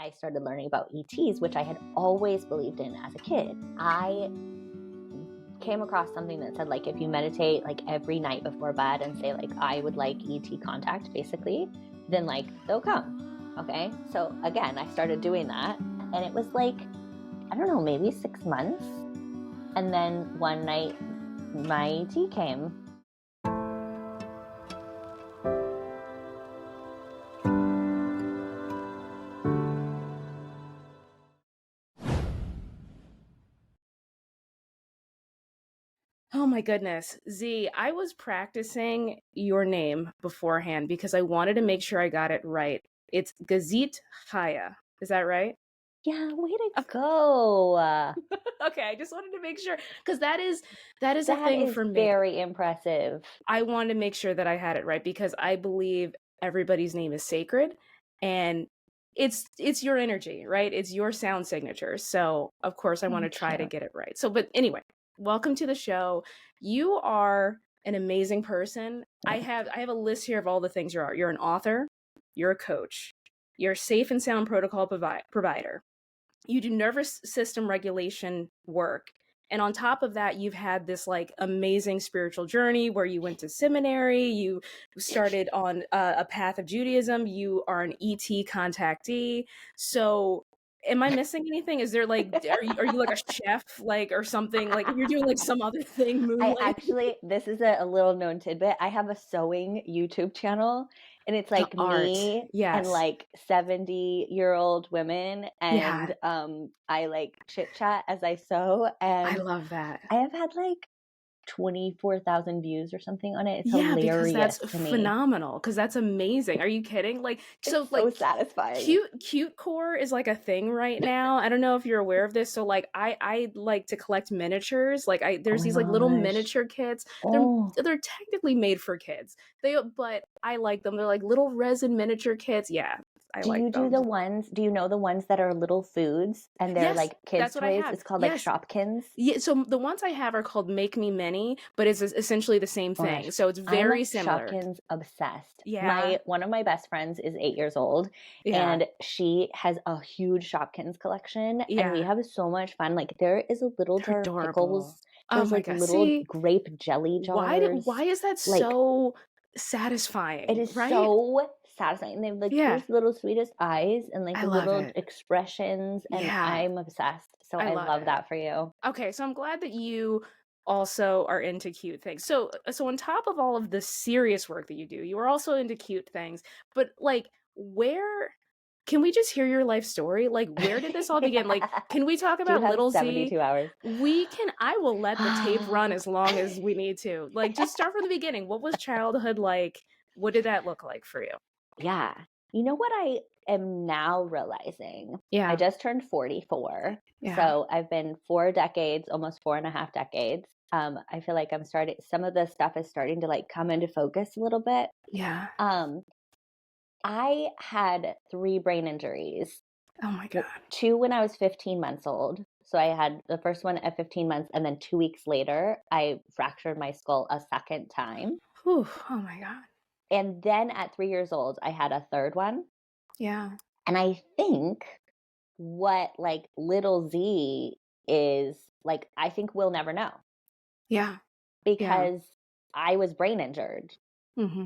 I started learning about ETs, which I had always believed in as a kid, I came across something that said, like, if you meditate like every night before bed and say, like, I would like ET contact, basically, then like they'll come. Okay. So again, I started doing that, and it was like, I don't know, maybe 6 months. And then one night my ET came. Oh my goodness. Z, I was practicing your name beforehand because I wanted to make sure I got it right. It's Gazit Chaya. Is that right? Yeah, way to Okay. go. Okay, I just wanted to make sure because that is a That thing is for me. very impressive. I wanted to make sure that I had it right because I believe everybody's name is sacred, and it's your energy, right? It's your sound signature. So, of course, I want to try to get it right. So, but anyway, welcome to the show. You are an amazing person. I have a list here of all the things you are. You're an author, you're a coach, you're a safe and sound protocol provider. You do nervous system regulation work. And on top of that, you've had this like amazing spiritual journey where you went to seminary, you started on a path of Judaism, you are an ET contactee. So am I missing anything? Is there like, are you like a chef, like, or something? Like you're doing like some other thing, moonlight? This is a little known tidbit. I have a sewing YouTube channel, and it's The like art. me and Yes. like 70-year-old women, Yeah. and I like chit chat as I sew, I and love that. I have had like 24,000 views or something on it. It's Yeah, because hilarious that's to me. phenomenal. Because that's amazing. Are you kidding? Like, so It's so like satisfying. cute core is like a thing right now. I don't know if you're aware of this. So like I like to collect miniatures. Like there's Oh these my like little gosh. miniature kits. Oh. They're technically made for kids. But I like them. They're like little resin miniature kits. Yeah, I Do like you do them. the ones, do you know the ones that are little foods and they're Yes, like kids' that's what I toys? have. It's called like Yes. Shopkins. Yeah, so the ones I have are called Make Me Mini, but it's essentially the same Oh my thing. gosh. So it's I'm very similar. Shopkins obsessed. Yeah. One of my best friends is 8 years old, Yeah. and she has a huge Shopkins collection, and we Yeah. have so much fun. Like, there is a little They're jar of adorable. pickles. Oh There's my like god. little See, grape jelly jars. why is that Like, so it satisfying, is right? so satisfying. They have like Yeah, these little sweetest eyes and like I love little it. expressions, and Yeah, I'm obsessed. So I I love love it. that for you. Okay, so I'm glad that you also are into cute things. So on top of all of the serious work that you do, you are also into cute things. But like, where can we just hear your life story? Like, where did this all begin? Like, can we talk Do you about have little Z? 72 hours? I will let the tape run as long as we need to. Like, just start from the beginning. What was childhood like? What did that look like for you? Yeah. You know what I am now realizing? I Yeah. just turned 44. Yeah. So I've been 4 decades, almost 4.5 decades. I feel like some of the stuff is starting to like come into focus a little bit. Yeah. Um, I had 3 brain injuries, Oh my God. 2 when I was 15 months old. So I had the first one at 15 months, and then 2 weeks later, I fractured my skull a second time. Whew. Oh my God. And then at 3 years old, I had a third one. Yeah. And I think what like little Z is like, I think we'll never know, Yeah. Yeah. because I was brain injured Mm-hmm.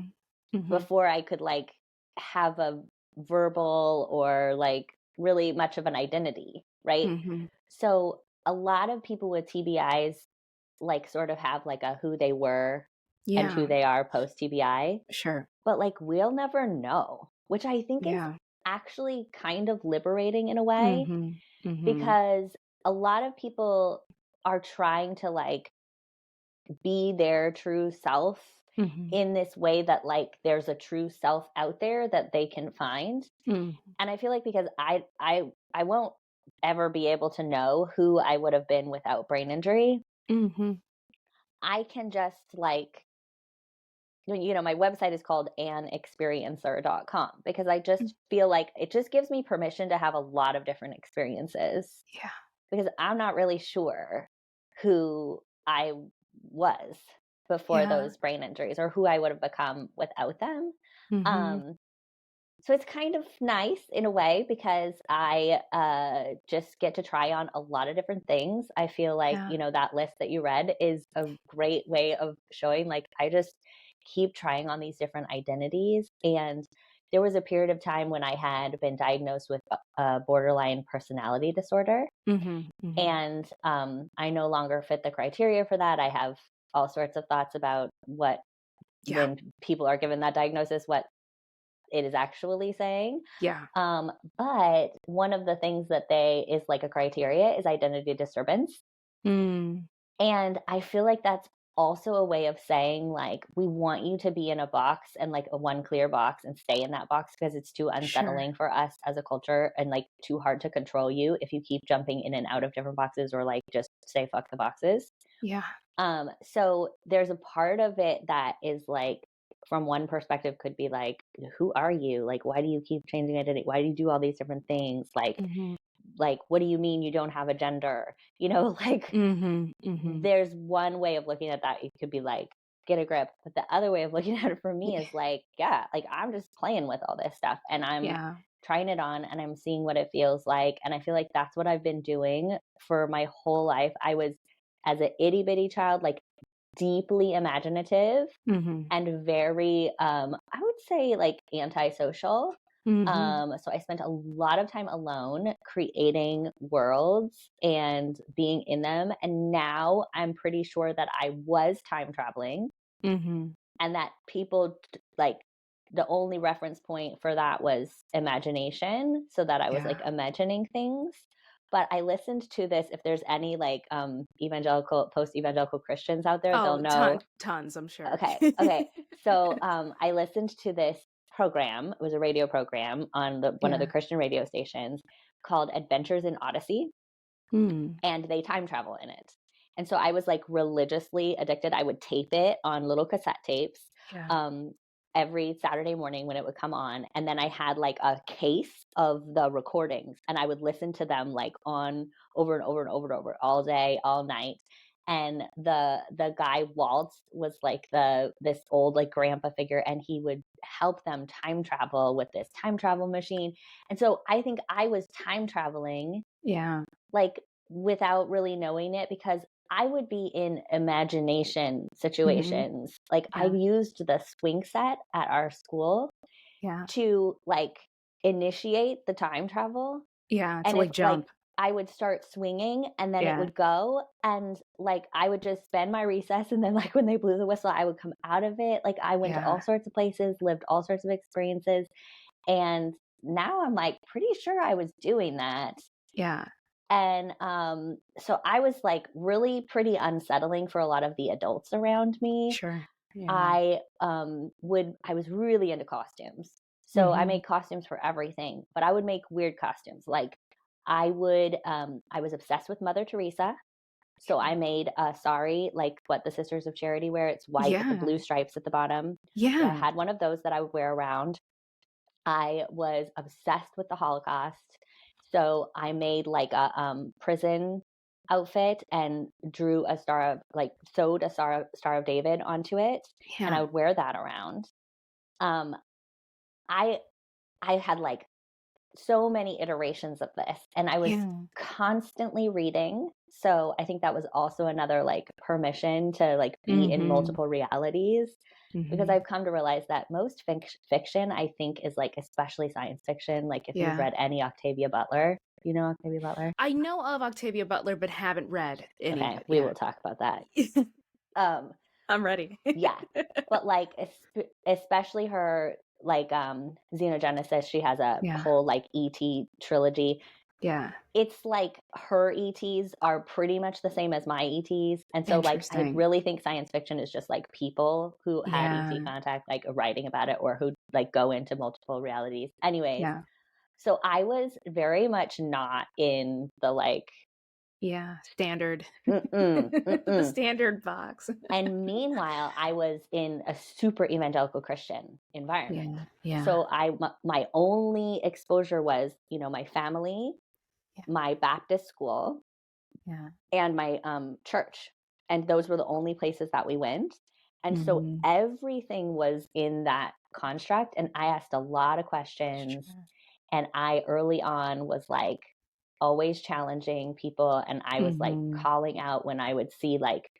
Mm-hmm. before I could like have a verbal or like really much of an identity, right? Mm-hmm. So a lot of people with TBIs like sort of have like a who they were and Yeah. who they are post TBI, Sure. but like we'll never know, which I think is Yeah. actually kind of liberating in a way, Mm-hmm. Mm-hmm. because a lot of people are trying to like be their true self Mm-hmm. in this way that like there's a true self out there that they can find. Mm-hmm. And I feel like because I won't ever be able to know who I would have been without brain injury, Mm-hmm. I can just like, my website is called anexperiencer.com, because I just feel like it just gives me permission to have a lot of different experiences, Yeah. because I'm not really sure who I was before Yeah. those brain injuries, or who I would have become without them. Mm-hmm. Um, So it's kind of nice in a way because I just get to try on a lot of different things. I feel like, Yeah. that list that you read is a great way of showing, like, I just keep trying on these different identities. And there was a period of time when I had been diagnosed with a borderline personality disorder. Mm-hmm. Mm-hmm. And I no longer fit the criteria for that. I have all sorts of thoughts about what, Yeah. when people are given that diagnosis, what it is actually saying. Yeah. But one of the things that is like a criteria is identity disturbance. Mm. And I feel like that's also a way of saying, like, we want you to be in a box and like a one clear box and stay in that box because it's too Sure. unsettling for us as a culture and like too hard to control you if you keep jumping in and out of different boxes or like just say fuck the boxes. Yeah. So there's a part of it that is like, from one perspective could be like, who are you? Like, why do you keep changing identity? Why do you do all these different things? Mm-hmm. Like, what do you mean you don't have a gender? Like, Mm-hmm. Mm-hmm. there's one way of looking at that. It could be like, get a grip. But the other way of looking at it for me is like, yeah, like I'm just playing with all this stuff and I'm Yeah. trying it on and I'm seeing what it feels like. And I feel like that's what I've been doing for my whole life. I was, as an itty bitty child, like deeply imaginative Mm-hmm. and very, I would say like antisocial. Mm-hmm. So I spent a lot of time alone creating worlds and being in them. And now I'm pretty sure that I was time traveling Mm-hmm. and that people like the only reference point for that was imagination. So that I was Yeah. like imagining things. But I listened to this. If there's any like post evangelical Christians out there, they'll Oh, know. tons, I'm sure. Okay. So I listened to this program. It was a radio program on one of the Yeah. Christian radio stations called Adventures in Odyssey, Mm. and they time travel in it. And so I was like religiously addicted. I would tape it on little cassette tapes Yeah. um, every Saturday morning when it would come on. And then I had like a case of the recordings and I would listen to them like on over and over and over and over all day, all night. And the guy Waltz was like this old like grandpa figure, and he would help them time travel with this time travel machine. And so I think I was time traveling Yeah. like without really knowing it because I would be in imagination Mm-hmm. situations. Like I Yeah. used the swing set at our school Yeah. to like initiate the time travel. Yeah. To And if like like jump. I would start swinging and then it Yeah. would go and like I would just spend my recess and then like when they blew the whistle I would come out of it. Like I went to Yeah. all sorts of places, lived all sorts of experiences, and now I'm like pretty sure I was doing that. Yeah. And so I was like really pretty unsettling for a lot of the adults around me. Sure. Yeah. I was really into costumes. So I Mm-hmm. made costumes for everything, but I would make weird costumes. Like I was obsessed with Mother Teresa. So I made a sari, like what the Sisters of Charity wear. It's white with the Yeah. blue stripes at the bottom. So I Yeah. had one of those that I would wear around. I was obsessed with the Holocaust. So I made like a prison outfit and drew a star of like sewed a star of David onto it, and I Yeah. would wear that around. Um, I I had like so many iterations of this, and I was Yeah. constantly reading. So I think that was also another like permission to like be in Mm-hmm. multiple realities, because Mm-hmm. I've come to realize that most fiction, I think, is like, especially science fiction. Like if you've Yeah. read any Octavia Butler, you know Octavia Butler? I know of Octavia Butler, but haven't read any Okay, yet. we Yeah. will talk about that. Um, I'm ready. yeah, but like especially her like Xenogenesis, she has a Yeah. whole like ET trilogy. Yeah. It's like her ETs are pretty much the same as my ETs. And so like I Interesting. really think science fiction is just like people who had ET Yeah. contact like writing about it or who like go into multiple realities. Anyways, Yeah. so I was very much not in the like Yeah. Standard. mm-mm, The mm-mm. standard box. And meanwhile, I was in a super evangelical Christian environment. Yeah. Yeah. So my only exposure was, my family, Yeah. my Baptist school, Yeah. and my church. And those were the only places that we went. And so everything was in that construct. And I asked a lot of questions. Sure. And I early on was like always challenging people. And I was like calling out when I would see like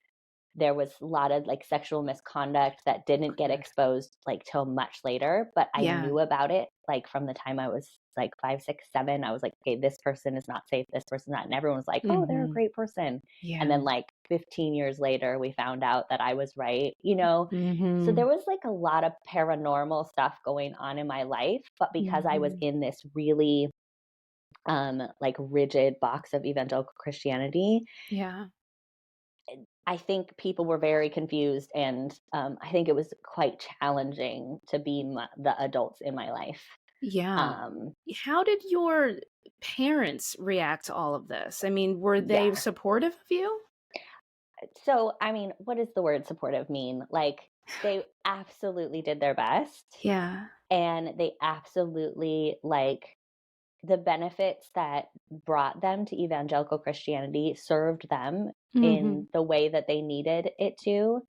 there was a lot of like sexual misconduct that didn't get exposed like till much later, but I knew about it like from the time I was like 5, 6, 7. I was like, okay, this person is not safe, this person's not, and everyone was like, oh, they're a great person. And then like 15 years later, we found out that I was right, you know. So there was like a lot of paranormal stuff going on in my life, but because I was in this really like rigid box of evangelical Christianity, I think people were very confused, and I think it was quite challenging to be the adults in my life. How did your parents react to all of this? I mean, were they supportive of you? So, I mean, what does the word supportive mean? Like, they absolutely did their best. And they absolutely, like, the benefits that brought them to evangelical Christianity served them in the way that they needed it to.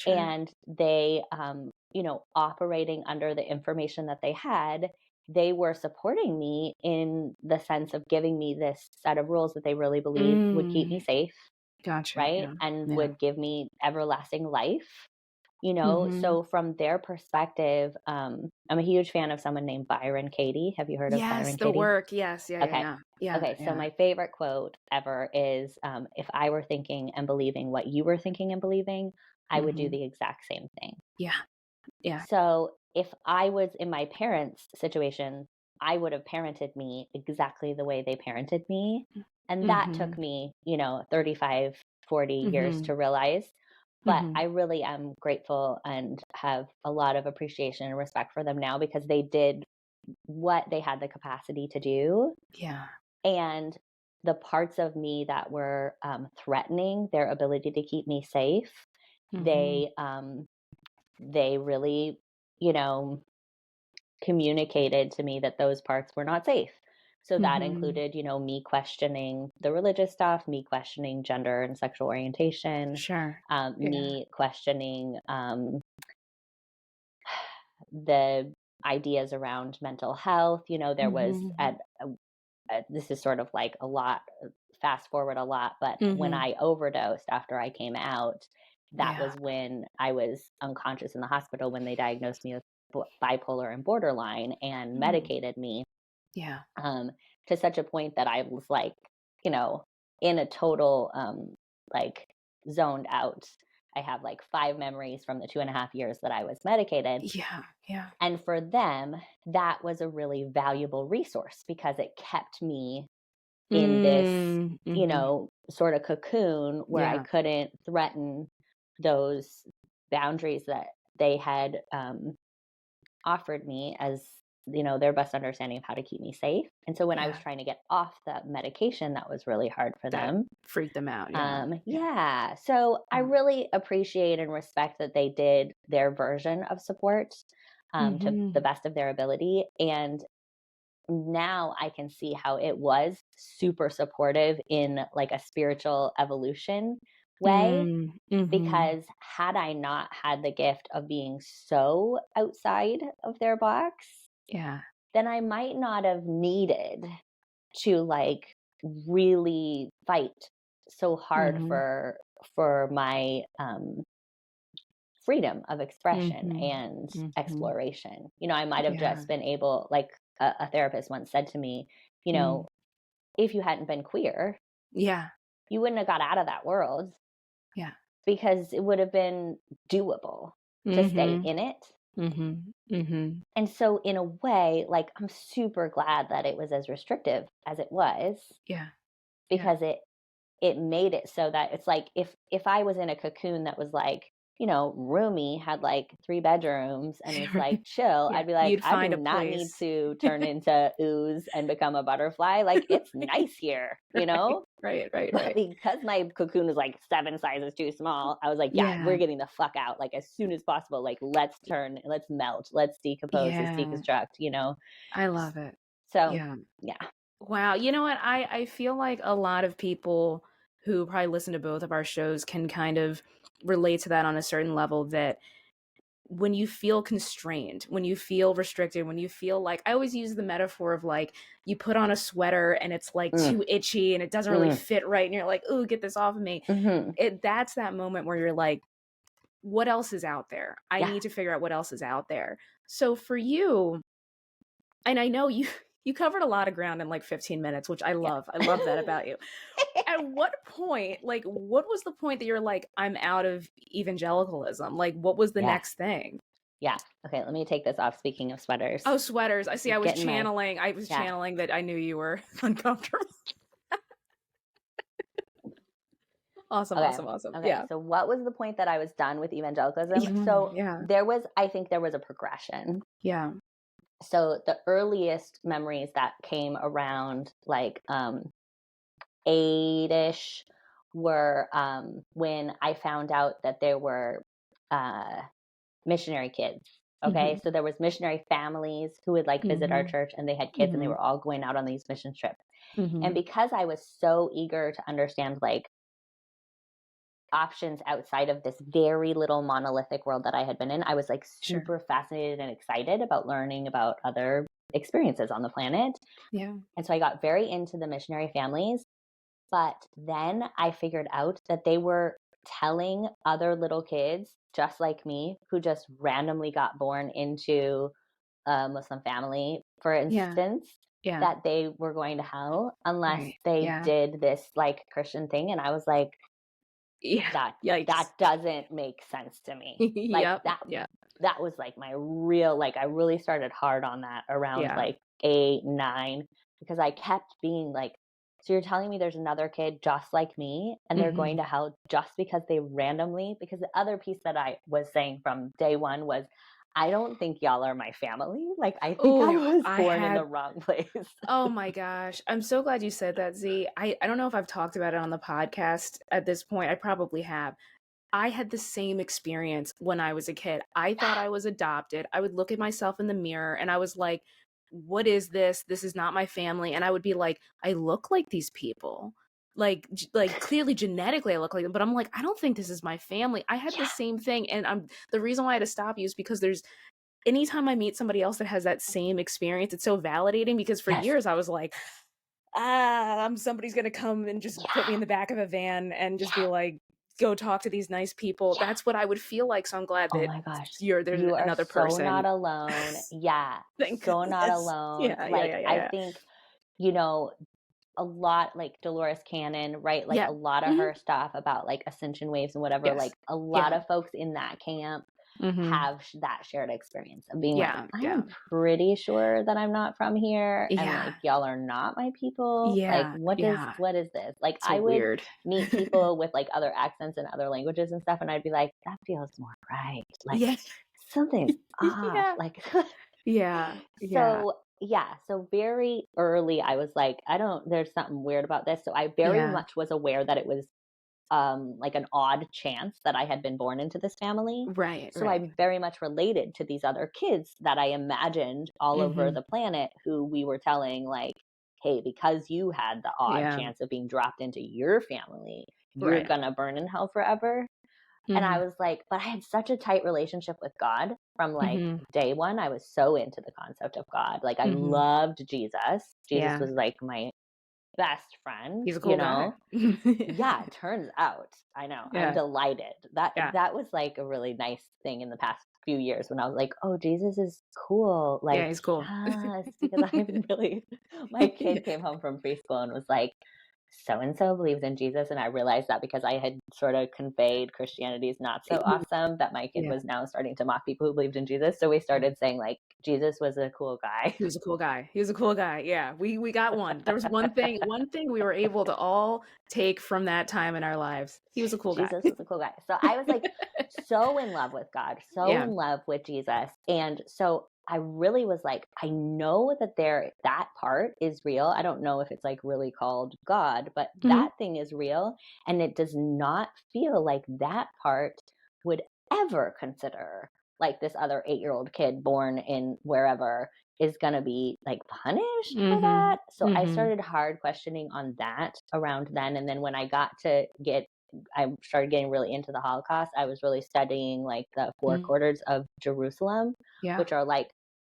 And they, you know, operating under the information that they had, they were supporting me in the sense of giving me this set of rules that they really believed would keep me safe. Right. And would give me everlasting life. You know, so from their perspective, I'm a huge fan of someone named Byron Katie. Have you heard of Byron the Katie? work. Okay, so my favorite quote ever is, if I were thinking and believing what you were thinking and believing, I would do the exact same thing. So if I was in my parents' situation, I would have parented me exactly the way they parented me. And that took me, you know, 35, 40 years to realize. But I really am grateful and have a lot of appreciation and respect for them now, because they did what they had the capacity to do. And the parts of me that were threatening their ability to keep me safe, they really, you know, communicated to me that those parts were not safe. So that included, you know, me questioning the religious stuff, me questioning gender and sexual orientation, me questioning the ideas around mental health. You know, there was this is sort of like a lot, fast forward a lot, but when I overdosed after I came out, that was when I was unconscious in the hospital when they diagnosed me with bipolar and borderline and medicated me. To such a point that I was like, you know, in a total like zoned out. I have like 5 memories from the 2.5 years that I was medicated. And for them, that was a really valuable resource because it kept me in this, you know, sort of cocoon where I couldn't threaten those boundaries that they had offered me as, you know, their best understanding of how to keep me safe. And so when I was trying to get off the medication, that was really hard for them. Freaked them out. So I really appreciate and respect that they did their version of support to the best of their ability. And now I can see how it was super supportive in like a spiritual evolution way. Because had I not had the gift of being so outside of their box, then I might not have needed to like really fight so hard for my freedom of expression and exploration. You know, I might have just been able, like a therapist once said to me, you know, if you hadn't been queer, you wouldn't have got out of that world. Because it would have been doable to stay in it. And so in a way, like, I'm super glad that it was as restrictive as it was. Because it made it so that it's like if I was in a cocoon that was like, you know, roomy, had like 3 bedrooms and was like chill, I'd be like, I do not need to turn into ooze and become a butterfly. Like, it's nice here, you know? But because my cocoon was like 7 sizes too small, I was like, we're getting the fuck out, like, as soon as possible. Like, let's melt, let's decompose, let's deconstruct, you know? I love it. So, Wow. You know what? I feel like a lot of people who probably listen to both of our shows can kind of relate to that on a certain level, that when you feel constrained, when you feel restricted, when you feel like, I always use the metaphor of like, you put on a sweater and it's like too itchy and it doesn't really fit right. And you're like, ooh, get this off of me. That's that moment where you're like, what else is out there? I need to figure out what else is out there. So for you, and I know you covered a lot of ground in like 15 minutes, which I love. I love that about you. At what point, like, what was the point that you're like, I'm out of evangelicalism? Like, what was the next thing? Yeah. Okay, let me take this off. Speaking of sweaters. Oh, sweaters. I see. I was channeling that I knew you were uncomfortable. Awesome. Okay. Yeah. So what was the point that I was done with evangelicalism? So I think there was a progression. Yeah. So the earliest memories that came around like 8-ish were when I found out that there were missionary kids. Okay. So there was missionary families who would like visit our church, and they had kids and they were all going out on these mission trips. And because I was so eager to understand like options outside of this very little monolithic world that I had been in, I was like super fascinated and excited about learning about other experiences on the planet. Yeah. And so I got very into the missionary families. But then I figured out that they were telling other little kids just like me, who just randomly got born into a Muslim family, for instance, that they were going to hell unless they did this like Christian thing. And I was like, that doesn't make sense to me. Like that was like my real, like I really started hard on that around like 8, 9, because I kept being like, so you're telling me there's another kid just like me and they're going to hell just because they randomly, because the other piece that I was saying from day one was, I don't think y'all are my family. Like, I think I was born in the wrong place. Oh my gosh. I'm so glad you said that, Z. I don't know if I've talked about it on the podcast at this point. I probably have. I had the same experience when I was a kid. I thought I was adopted. I would look at myself in the mirror and I was like, what is this? This is not my family. And I would be like, I look like these people. Like clearly genetically I look like them, but I'm like, I don't think this is my family. I had the same thing. And the reason why I had to stop you is because anytime I meet somebody else that has that same experience, it's so validating, because for years I was like, somebody's going to come and just put me in the back of a van and just be like, go talk to these nice people. That's what I would feel like. So I'm glad that my gosh, there's another person. So not alone. So not alone. I think, a lot like Dolores Cannon, right? Like a lot of her stuff about like ascension waves and whatever, like a lot of folks in that camp have that shared experience of being like, I'm pretty sure that I'm not from here, and like y'all are not my people. Like what is this? Like so I would meet people with like other accents and other languages and stuff, and I'd be like, that feels more right. Like something's off. Like so very early I was like, there's something weird about this. So I very much was aware that it was like an odd chance that I had been born into this family. So I very much related to these other kids that I imagined all over the planet, who we were telling like, hey, because you had the odd chance of being dropped into your family, you're gonna burn in hell forever. And I was like, but I had such a tight relationship with God from like day one. I was so into the concept of God. Like I loved Jesus. Jesus was like my best friend. He's a cool guy. It turns out. I know. I'm delighted. That was like a really nice thing in the past few years when I was like, oh, Jesus is cool. Like, he's cool. Yes, because I'm really, my kid came home from preschool and was like, so-and-so believes in Jesus. And I realized that because I had sort of conveyed Christianity is not so awesome, that my kid was now starting to mock people who believed in Jesus. So we started saying like, Jesus was a cool guy. He was a cool guy. Yeah. We got one. There was one thing we were able to all take from that time in our lives. He was a cool guy. Jesus was a cool guy. So I was like so in love with God, in love with Jesus. And so I really was like, I know that that part is real. I don't know if it's like really called God, but that thing is real. And it does not feel like that part would ever consider like this other 8-year-old kid born in wherever is going to be like punished for that. So I started hard questioning on that around then. And then when I got to get I started getting really into the Holocaust, I was really studying like the four Mm. quarters of Jerusalem, Yeah. which are like,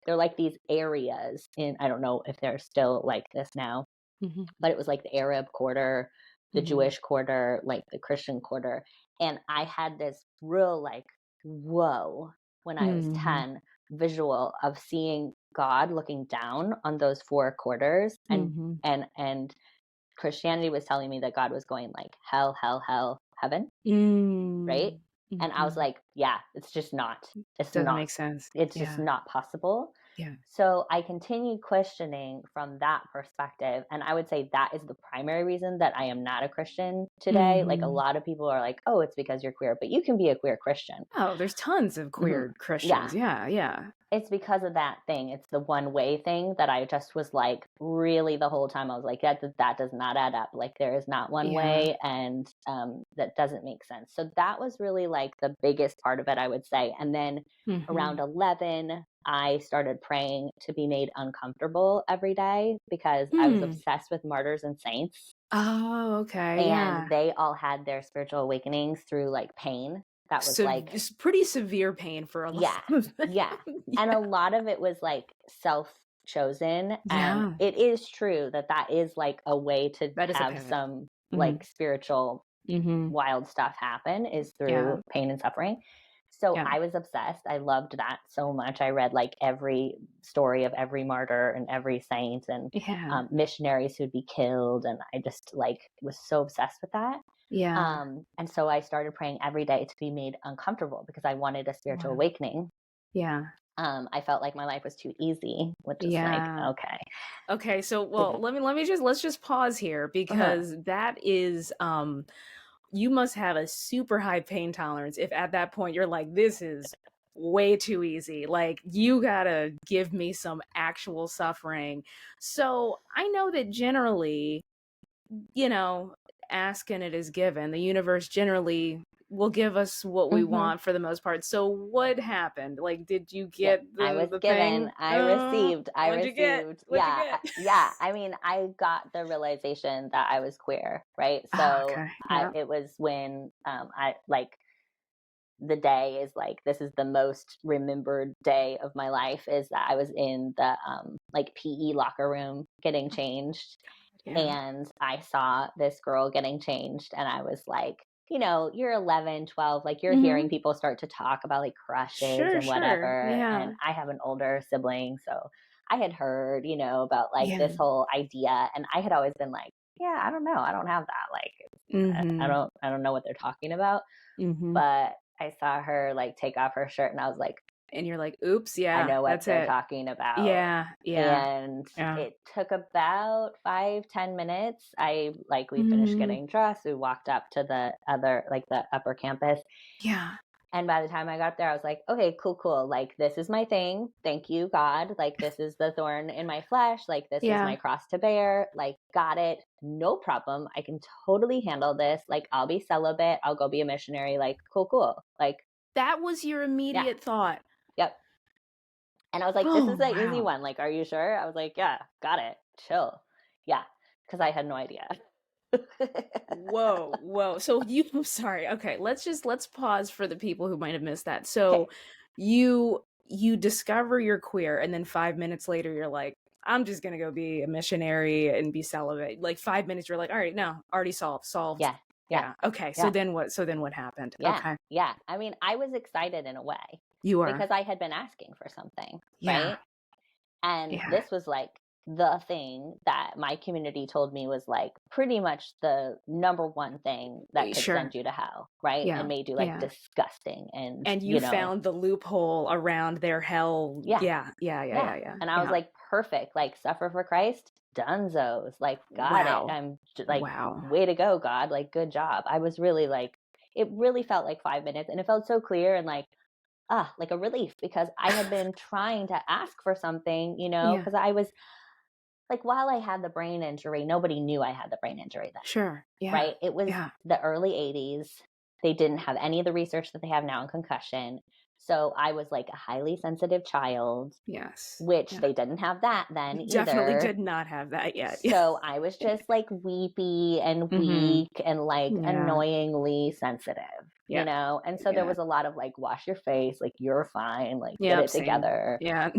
they're like these areas in, I don't know if they're still like this now, Mm-hmm. but it was like the Arab quarter, the Mm-hmm. Jewish quarter, like the Christian quarter. And I had this real like, whoa, when I was Mm-hmm. 10, visual of seeing God looking down on those four quarters, Mm-hmm. and Christianity was telling me that God was going like hell, hell, hell, heaven, right? And I was Mm-hmm. like, yeah, it's just not. It's Doesn't not. make sense. It's just Yeah. not possible. Yeah. So I continued questioning from that perspective. And I would say that is the primary reason that I am not a Christian today. Like a Mm-hmm. lot of people are like, oh, it's because you're queer, but you can be a queer Christian. Oh, there's tons of queer Christians. Yeah. Yeah. It's because of that thing. It's the one way thing that I just was like, really the whole time I was like, that does not add up. Like there is not one Yeah. way, and that doesn't make sense. So that was really like the biggest part of it, I would say. And then Mm-hmm. around 11, I started praying to be made uncomfortable every day because I was obsessed with martyrs and saints. Oh, okay. And Yeah. they all had their spiritual awakenings through like pain. That was So like, it's pretty severe pain for a lot of them. yeah. And a lot of it was like self-chosen. And Yeah. it is true that that is like a way to That is a have path. some Mhm. like spiritual Mm-hmm. wild stuff happen, is through Yeah. pain and suffering. So Yeah. I was obsessed. I loved that so much. I read like every story of every martyr and every saint and Yeah. missionaries who'd be killed. And I just like was so obsessed with that. Yeah. And so I started praying every day to be made uncomfortable because I wanted a spiritual Wow. awakening. Yeah. I felt like my life was too easy, which is like, Yeah. okay. Okay, so well, let's just pause here because that is you must have a super high pain tolerance if at that point you're like, this is way too easy. Like you gotta give me some actual suffering. So I know that generally, you know, ask and it is given. The universe generally will give us what we want for the most part. So what happened? Like, did you Yep. get I was the given, thing? I received, What'd you get? What'd you yeah, get? yeah. I mean, I got the realization that I was queer, right? Oh, So okay. Yeah. it was when I like, the day is like, this is the most remembered day of my life, is that I was in the like PE locker room getting changed. Yeah. And I saw this girl getting changed, and I was like, you know, you're 11, 12, like you're hearing people start to talk about like crushes Sure, and whatever. yeah. And I have an older sibling, so I had heard, you know, about like Yeah. this whole idea, and I had always been like, yeah, I don't know, I don't have that. Like, I don't know what they're talking about. But I saw her like take off her shirt, and I was like, and you're like, oops, I yeah, know what that's they're it. talking about. Yeah. And Yeah. it took about 5-10 minutes. We finished getting dressed. We walked up to the other, like the upper campus. Yeah. And by the time I got up there, I was like, okay, cool. Like, this is my thing. Thank you, God. Like, this is the thorn in my flesh. Like, this is my cross to bear. Like, got it. No problem. I can totally handle this. Like, I'll be celibate. I'll go be a missionary. Like, cool. Like, that was your immediate thought. Yep. And I was like, this is the easy one. Like, are you sure? I was like, yeah, got it. Chill. Yeah. Because I had no idea. Whoa. So I'm sorry. Okay, let's pause for the people who might have missed that. So you discover you're queer, and then 5 minutes later you're like, I'm just gonna go be a missionary and be celibate. Like 5 minutes you're like, all right, no, already solved. Yeah. Okay. So then what happened? Yeah. Okay. Yeah. I mean, I was excited in a way. You are. Because I had been asking for something. Yeah. Right. And this was like the thing that my community told me was like pretty much the number one thing that could send you to hell, right? And made you like disgusting. And you found the loophole around their hell. Yeah. And I was like, perfect. Like, suffer for Christ, dunzos. Like, got it. I'm like, way to go, God. Like, good job. I was really like, it really felt like 5 minutes, and it felt so clear and like a relief, because I had been trying to ask for something, you know, because I was like, while I had the brain injury, nobody knew I had the brain injury then. Sure. Yeah. Right. It was the early 80s. They didn't have any of the research that they have now in concussion. So I was like a highly sensitive child, Yes. which Yeah. they didn't have that then either. Definitely did not have that yet. So I was just like weepy and weak and like annoyingly sensitive, you know? And so there was a lot of like, wash your face, like you're fine, like get it together. Yeah.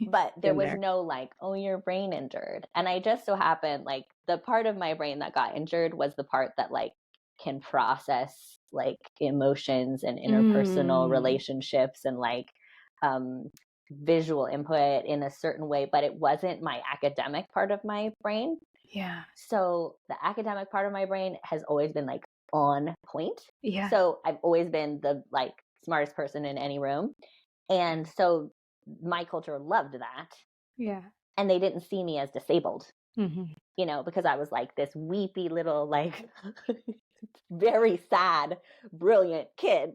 But there was no like, oh, your brain injured. And I just so happened, like, the part of my brain that got injured was the part that like can process like emotions and interpersonal relationships and like visual input in a certain way, but it wasn't my academic part of my brain. Yeah. So the academic part of my brain has always been like on point. Yeah. So I've always been the like smartest person in any room. And so my culture loved that. Yeah. And they didn't see me as disabled, Mm-hmm. you know, because I was like this weepy little, like, very sad, brilliant kid.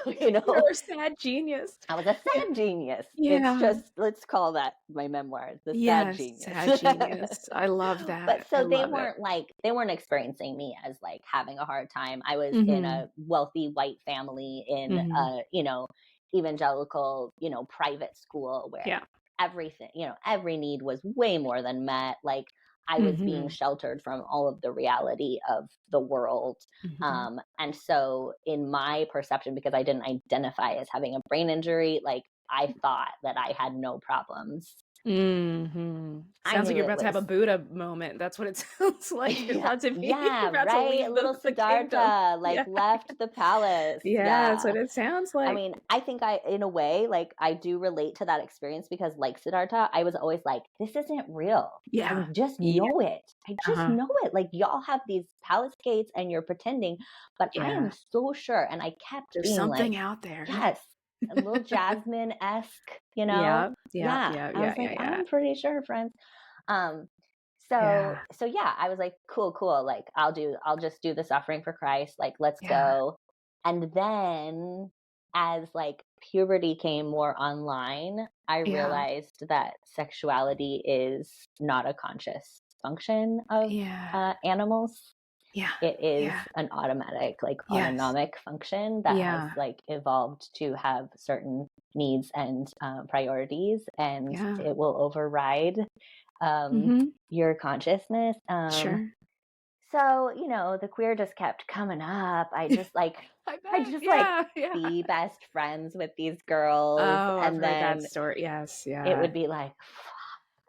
You know, you're a sad genius. I was a sad genius. Yeah. It's just, let's call that my memoirs, the sad genius. Sad genius. I love that. But so they weren't experiencing me as like having a hard time. I was in a wealthy white family in a, you know, evangelical, you know, private school where everything, you know, every need was way more than met. Like I was being sheltered from all of the reality of the world. And so in my perception, because I didn't identify as having a brain injury, like I thought that I had no problems. Sounds like you're about to have a Buddha moment. That's what it sounds like. You're about to be, right. A little Siddhartha, like left the palace. That's what it sounds like. I mean, I think in a way, like I do relate to that experience because like Siddhartha, I was always like, this isn't real. I just know it. I just know it. Like y'all have these palace gates and you're pretending, but I am so sure. And I kept There's being something like, out there. Yes. A little Jasmine-esque, you know? I was like, I'm pretty sure, friends. So I was like, cool. Like, I'll just do this offering for Christ. Like, let's go. And then as like puberty came more online, I realized that sexuality is not a conscious function of animals. It is an automatic, like autonomic function that has like evolved to have certain needs and priorities, and it will override your consciousness. Sure. So, you know, the queer just kept coming up. I just like, be best friends with these girls. Oh, and I've then heard that story. Yes. Yeah. It would be like,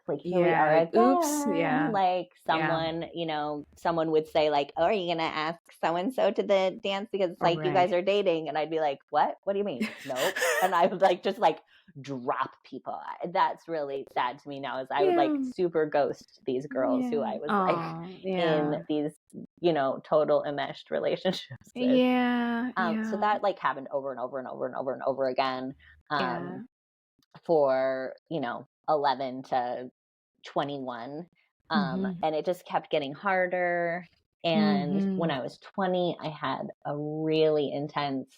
like, here we are again. Oops. Yeah. Like someone, you know, someone would say like, oh, are you going to ask so-and-so to the dance because it's like you guys are dating? And I'd be like, what do you mean? Nope. And I would like, just like drop people. That's really sad to me now, is I would like super ghost these girls who I was like in these, you know, total enmeshed relationships with. So that like happened over and over and over and over and over again. For, you know, 11 to 21. And it just kept getting harder. And when I was 20, I had a really intense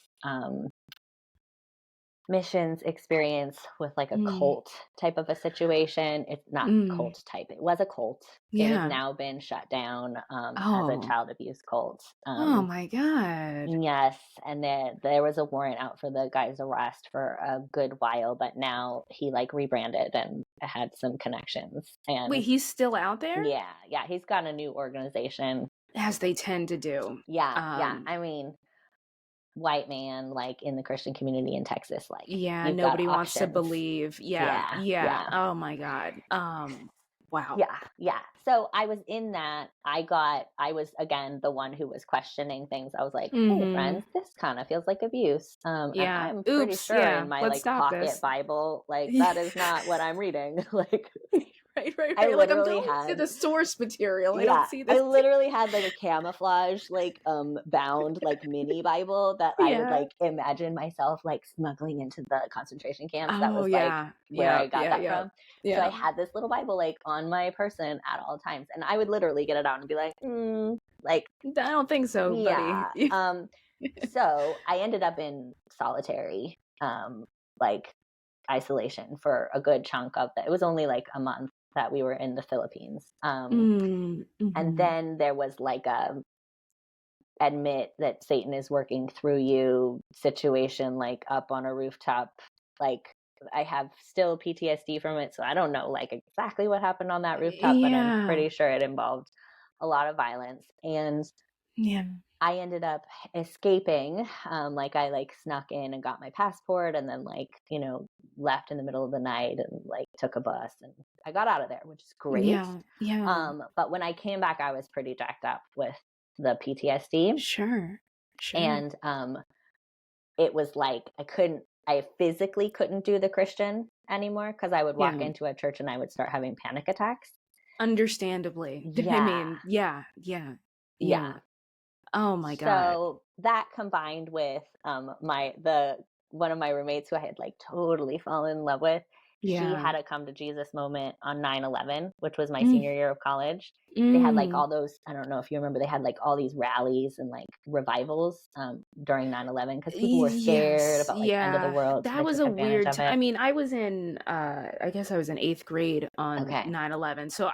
missions experience with like a cult type of a situation. It's not cult type. It was a cult. It has now been shut down as a child abuse cult. Oh my God. Yes. And there was a warrant out for the guy's arrest for a good while, but now he like rebranded and had some connections. And wait, he's still out there? Yeah. He's got a new organization. As they tend to do. Yeah. I mean, white man like in the Christian community in Texas, like nobody wants to believe. Oh my God. Wow. Yeah. So I was in that. I was again the one who was questioning things. I was like, hey friends, this kind of feels like abuse. And I'm pretty sure in my like pocket Bible, like that is not what I'm reading. Like Right. I like I'm literally going to the source material. I don't see this. I literally had like a camouflage, like bound, like mini Bible that I would like imagine myself like smuggling into the concentration camps. That was like where I got that from. So I had this little Bible like on my person at all times, and I would literally get it out and be like, like I don't think so, buddy. So I ended up in solitary, like isolation for a good chunk of that. It was only like a month that we were in the Philippines. And then there was like admit that Satan is working through you situation, like up on a rooftop. Like, I have still PTSD from it, so I don't know like exactly what happened on that rooftop, but I'm pretty sure it involved a lot of violence. And I ended up escaping. Like, I like snuck in and got my passport, and then like, left in the middle of the night and like took a bus, and I got out of there, which is great. But when I came back, I was pretty jacked up with the PTSD. Sure. And it was like I physically couldn't do the Christian anymore, because I would walk into a church and I would start having panic attacks. Understandably. Yeah. I mean, yeah. Oh my God. So that combined with one of my roommates who I had like totally fallen in love with, she had a come to Jesus moment on 9/11, which was my senior year of college. They had like all those, I don't know if you remember, they had like all these rallies and like revivals during 9/11, because people were scared about like end of the world. That was a weird time. I mean, I was in, I guess I was in 8th grade on 9/11. So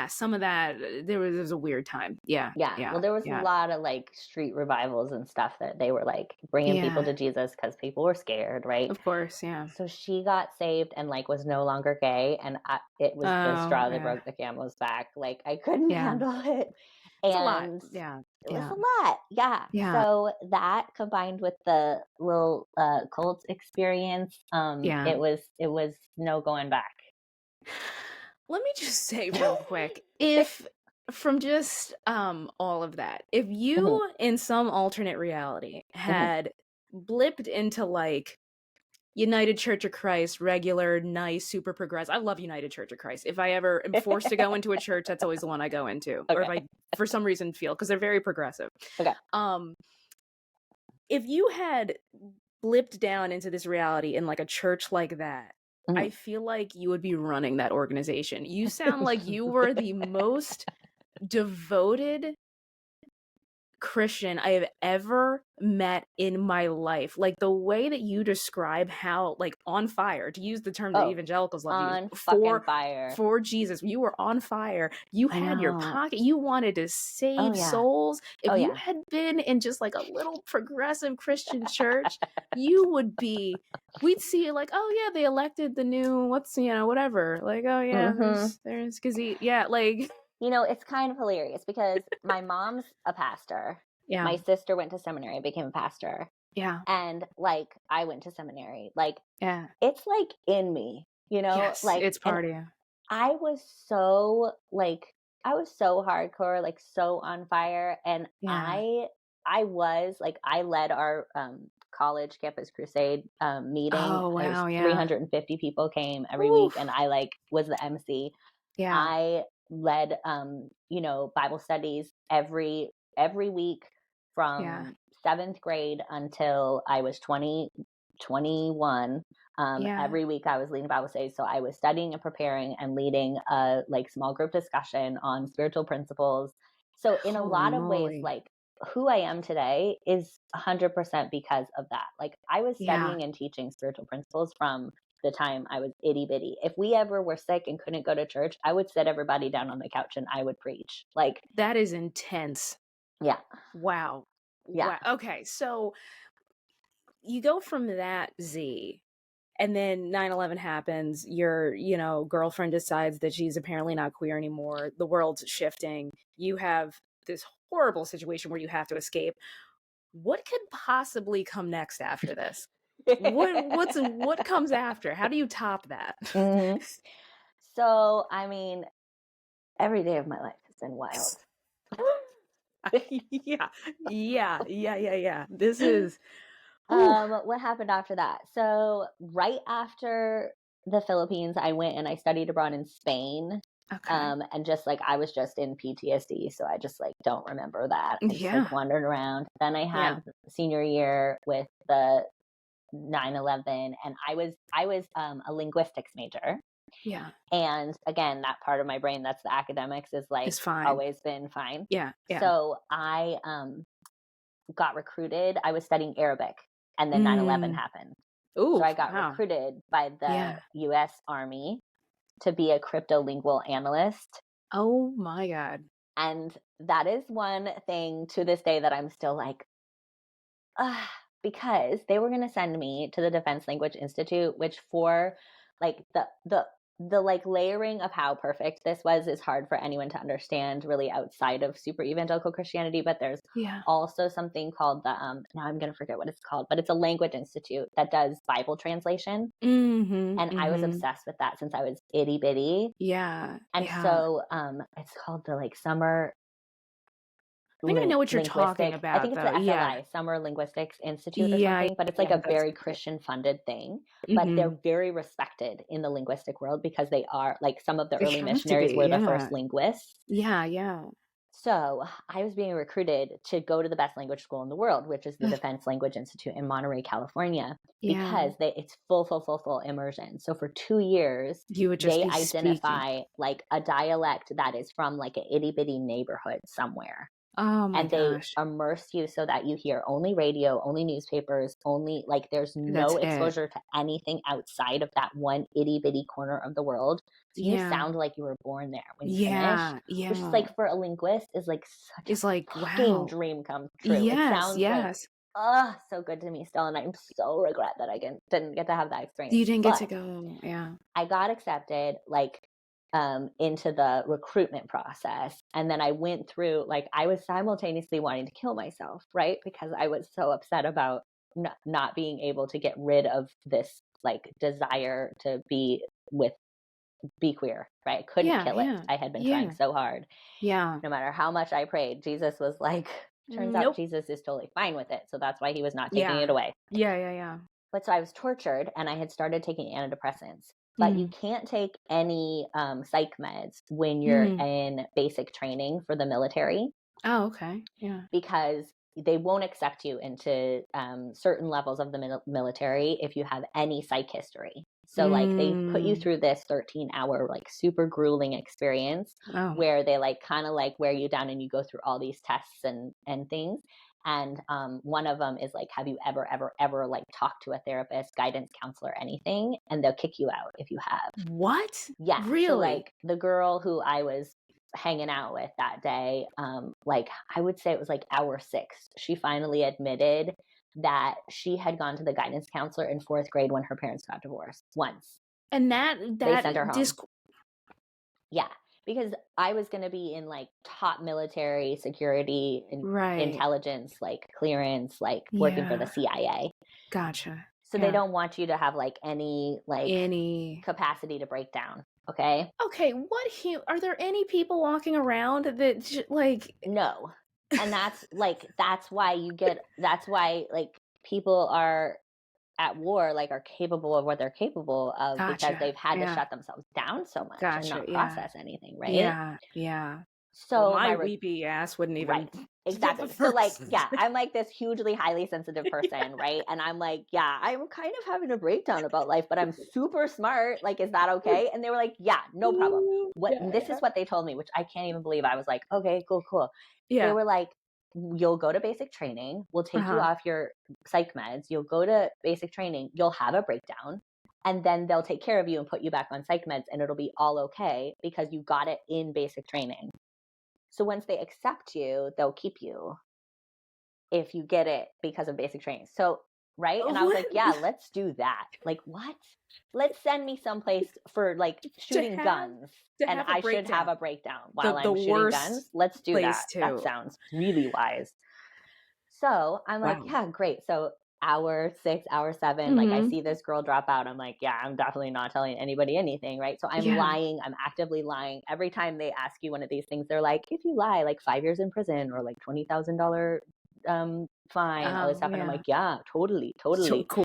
some of that, there was a weird time. Yeah. Well, there was a lot of like street revivals and stuff that they were like bringing people to Jesus because people were scared, right? Of course, yeah. So she got saved and like was no longer gay, and it was the straw that broke the camel's back. Like, I couldn't handle it. It's a lot. It was a lot. So that combined with the little cult experience, it was no going back. Let me just say real quick, if from just all of that, if you in some alternate reality had blipped into like United Church of Christ, regular, nice, super progressive. I love United Church of Christ. If I ever am forced to go into a church, that's always the one I go into. Or if I, for some reason, feel, because they're very progressive. If you had blipped down into this reality in like a church like that, I feel like you would be running that organization. You sound like you were the most devoted Christian I have ever met in my life. Like, the way that you describe how, like, on fire, to use the term that evangelicals love to use, for Jesus, you were on fire. You had your pocket. You wanted to save souls. If you had been in just like a little progressive Christian church, you would be. We'd see like, oh yeah, they elected the new whatever. Like, oh yeah, there's Gazit. Yeah, like. It's kind of hilarious because my mom's a pastor. My sister went to seminary, became a pastor. And like, I went to seminary. Like, it's like in me, Yes, like it's part of you. I was so hardcore, like so on fire. And I led our college campus crusade meeting. Oh, wow, 350 people came every week, and I like was the MC. I led Bible studies every week from 7th grade until I was 21. Every week I was leading Bible studies, so I was studying and preparing and leading a like small group discussion on spiritual principles. So in a lot of ways, like, who I am today is 100% because of that. Like, I was studying and teaching spiritual principles from the time I was itty bitty. If we ever were sick and couldn't go to church, I would sit everybody down on the couch and I would preach. Like, that is intense. Yeah. Wow. Yeah. Wow. Okay. So you go from that, Z, and then 9/11 happens. Your, girlfriend decides that she's apparently not queer anymore. The world's shifting. You have this horrible situation where you have to escape. What could possibly come next after this? What comes after? How do you top that? So, I mean, every day of my life has been wild. Yeah. This is what happened after that? So right after the Philippines, I went and I studied abroad in Spain. And just like, I was just in PTSD, so I just like don't remember that. I just like wandered around. Then I had senior year with the 9/11, and I was a linguistics major. And again, that part of my brain that's the academics is like always been fine. So I got recruited. I was studying Arabic, and then 9/11 happened. So I got recruited by the US Army to be a cryptolingual analyst. Oh my God. And that is one thing to this day that I'm still like, because they were going to send me to the Defense Language Institute, which for like the like layering of how perfect this was is hard for anyone to understand really outside of super evangelical Christianity. But there's also something called the now I'm going to forget what it's called, but it's a language institute that does Bible translation. And I was obsessed with that since I was itty bitty. And so it's called the like summer. I think I know what you're talking about. I think it's the SLI, Summer Linguistics Institute or something, but it's like a very Christian funded thing. But they're very respected in the linguistic world because they are like some of the early missionaries were the first linguists. So I was being recruited to go to the best language school in the world, which is the Defense Language Institute in Monterey, California, because it's full immersion. So for 2 years, they identify like a dialect that is from like an itty bitty neighborhood somewhere. Oh my and gosh. They immerse you so that you hear only radio, only newspapers, only like there's no exposure to anything outside of that one itty bitty corner of the world. So you sound like you were born there when you finish. Which is like for a linguist is like such a fucking dream come true. It sounds like so good to me still, and I'm so regret that I didn't get to have that experience. You didn't get to go. I got accepted like into the recruitment process. And then I went through, like, I was simultaneously wanting to kill myself, right? Because I was so upset about not being able to get rid of this, like, desire to be queer, right? I couldn't kill it. I had been trying so hard. No matter how much I prayed, Jesus was like, turns out Jesus is totally fine with it. So that's why he was not taking it away. But so I was tortured and I had started taking antidepressants. But you can't take any psych meds when you're in basic training for the military. Oh, okay. Because they won't accept you into certain levels of the military if you have any psych history. So like they put you through this 13-hour like super grueling experience where they like kind of like wear you down and you go through all these tests and things. And one of them is like, have you ever like talked to a therapist, guidance counselor, anything? And they'll kick you out if you have. What? Yeah. Really? So like the girl who I was hanging out with that day, like I would say it was like hour 6. She finally admitted that she had gone to the guidance counselor in 4th grade when her parents got divorced once. And that they sent her home. Yeah. Because I was going to be in like top military security and intelligence, like clearance, like working for the CIA. Gotcha. So they don't want you to have like any capacity to break down. Okay. Okay. Are there any people walking around that like? No. And that's why like people are at war, like are capable of what they're capable of because they've had to shut themselves down so much and not process anything, right? So well, my weepy ass wouldn't even exactly. So like, I'm like this hugely highly sensitive person, right? And I'm like, I'm kind of having a breakdown about life, but I'm super smart. Like, is that okay? And they were like, no problem. This is what they told me, which I can't even believe. I was like, okay, cool. They were like, you'll go to basic training. We'll take you off your psych meds. You'll go to basic training. You'll have a breakdown. And then they'll take care of you and put you back on psych meds and it'll be all okay because you got it in basic training. So once they accept you, they'll keep you if you get it because of basic training. So, right? And I was like, let's do that. Like, what? Let's send me someplace for like shooting guns. And I should have a breakdown while I'm shooting guns. Let's do that. That sounds really wise. So I'm like, great. So hour 6, hour 7, like I see this girl drop out. I'm like, I'm definitely not telling anybody anything, right? So I'm lying. I'm actively lying. Every time they ask you one of these things, they're like, if you lie, like 5 years in prison or like $20,000 fine, all this stuff. And I'm like, totally. So cool.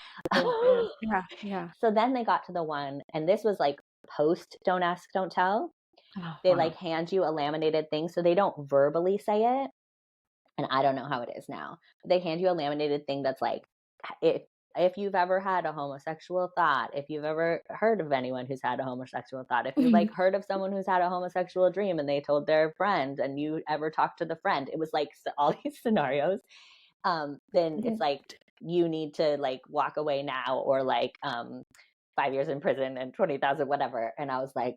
So then they got to the one, and this was like post Don't Ask, Don't Tell. They like hand you a laminated thing, so they don't verbally say it. And I don't know how it is now. But they hand you a laminated thing that's like, if you've ever had a homosexual thought, if you've ever heard of anyone who's had a homosexual thought, if you've like heard of someone who's had a homosexual dream and they told their friend and you ever talked to the friend, it was like all these scenarios. Then it's like, you need to like walk away now or like 5 years in prison and 20,000, whatever. And I was like,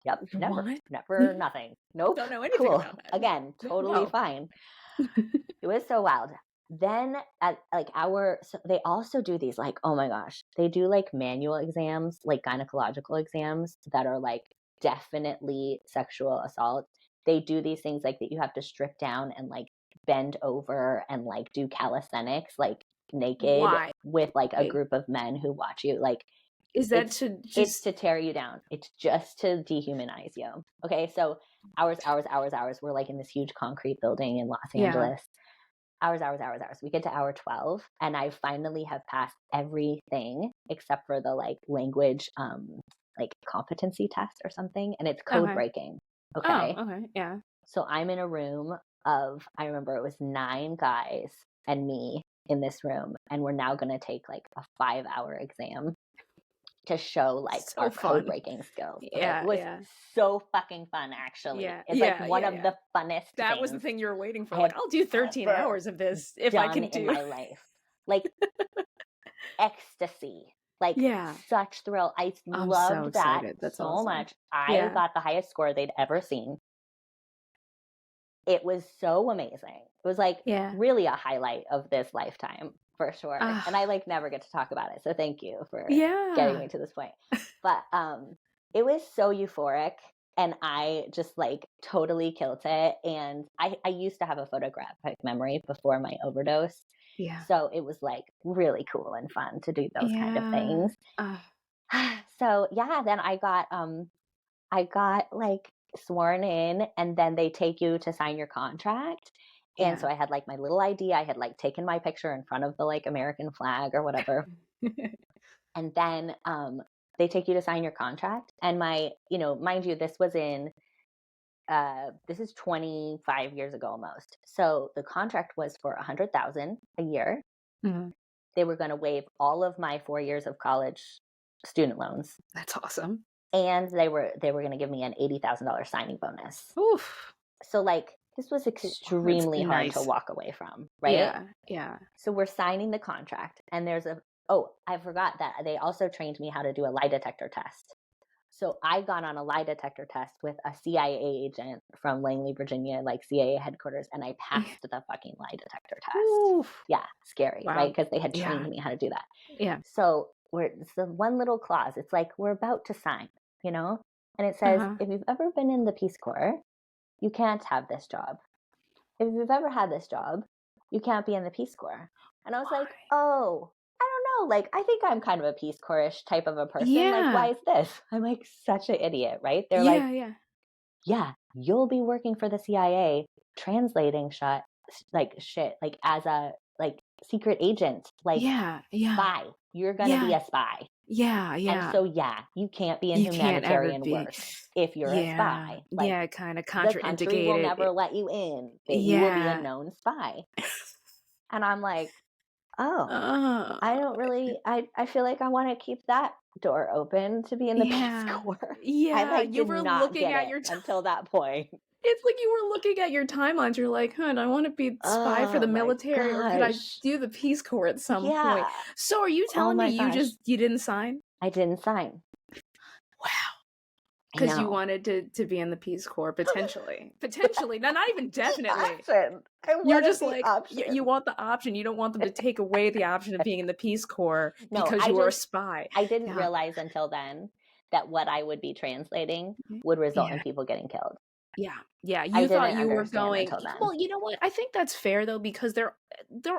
Yep. Never. What? Never, nothing. Nope. Don't know anything Cool. about that. Again, totally No. fine. It was so wild. Then at like so they also do these like, oh my gosh, they do like manual exams, like gynecological exams that are like definitely sexual assault. They do these things like that you have to strip down and like bend over and like do calisthenics like naked Why? with like a group of men who watch you. Like Is that to it's just to tear you down. It's just to dehumanize you. Okay, so hours. We're like in this huge concrete building in Los Angeles. Hours. We get to hour 12 and I finally have passed everything except for the like language like competency test or something, and it's code breaking. Okay. Oh, okay. Yeah. So I'm in a room of, I remember it was 9 guys and me in this room, and we're now going to take like a 5-hour exam to show like So our fun. code breaking skills. Okay? Yeah, It was yeah. so fucking fun, actually. Yeah, It's yeah, like one yeah, of yeah. the funnest That things was the thing you were waiting for. I Like, had I'll do 13 ever hours of this if I can done do. in my life. Like ecstasy. Like Yeah. such thrill. I I'm so loved that excited. That's so awesome. much. I Yeah. got the highest score they'd ever seen. It was so amazing. It was like Yeah. really a highlight of this lifetime for sure. Ah. And I like never get to talk about it. So thank you for Yeah. getting me to this point. But it was so euphoric and I just like totally killed it. And I used to have a photographic memory before my overdose. Yeah. So it was like really cool and fun to do those kind of things. So yeah, then I got like sworn in, and then they take you to sign your contract. And so I had like my little ID. I had like taken my picture in front of the like American flag or whatever. And then they take you to sign your contract. And mind you, this was this is 25 years ago almost. So the contract was for $100,000 a year. Mm-hmm. They were going to waive all of my 4 years of college student loans. That's awesome. And they were going to give me an $80,000 signing bonus. Oof. So like this was extremely hard to walk away from, right? Yeah, yeah. So we're signing the contract, and there's I forgot that they also trained me how to do a lie detector test. So I got on a lie detector test with a CIA agent from Langley, Virginia, like CIA headquarters, and I passed the fucking lie detector test. Oof. Yeah, scary, Wow. right? Because they had trained me how to do that. Yeah. So it's the one little clause. It's like we're about to sign, and it says, if you've ever been in the Peace Corps, you can't have this job. If you've ever had this job, you can't be in the Peace Corps. And I was like, oh, I don't know. Like, I think I'm kind of a Peace Corps-ish type of a person. Yeah. Like, why is this? I'm like such an idiot, right? They're yeah, you'll be working for the CIA, translating shit, like as a like secret agent, like spy. You're gonna be a spy. Yeah. And so you can't be in humanitarian work if you're a spy. Like, kind of the country will never let you in. But you will be a known spy. And I'm like, I don't really. I feel like I want to keep that door open to be in the Peace Corps. Yeah, you were looking at your until that point. It's like you were looking at your timelines. You're like, do I want to be a spy for the military, or could I do the Peace Corps at some point? So are you telling me you didn't sign? I didn't sign. Wow. Because you wanted to be in the Peace Corps, potentially. No, not even definitely. You're just like, you want the option. You don't want them to take away the option of being in the Peace Corps because you were a spy. I didn't realize until then that what I would be translating would result in people getting killed. Yeah. You thought you were going. Well, you know what? I think that's fair though, because there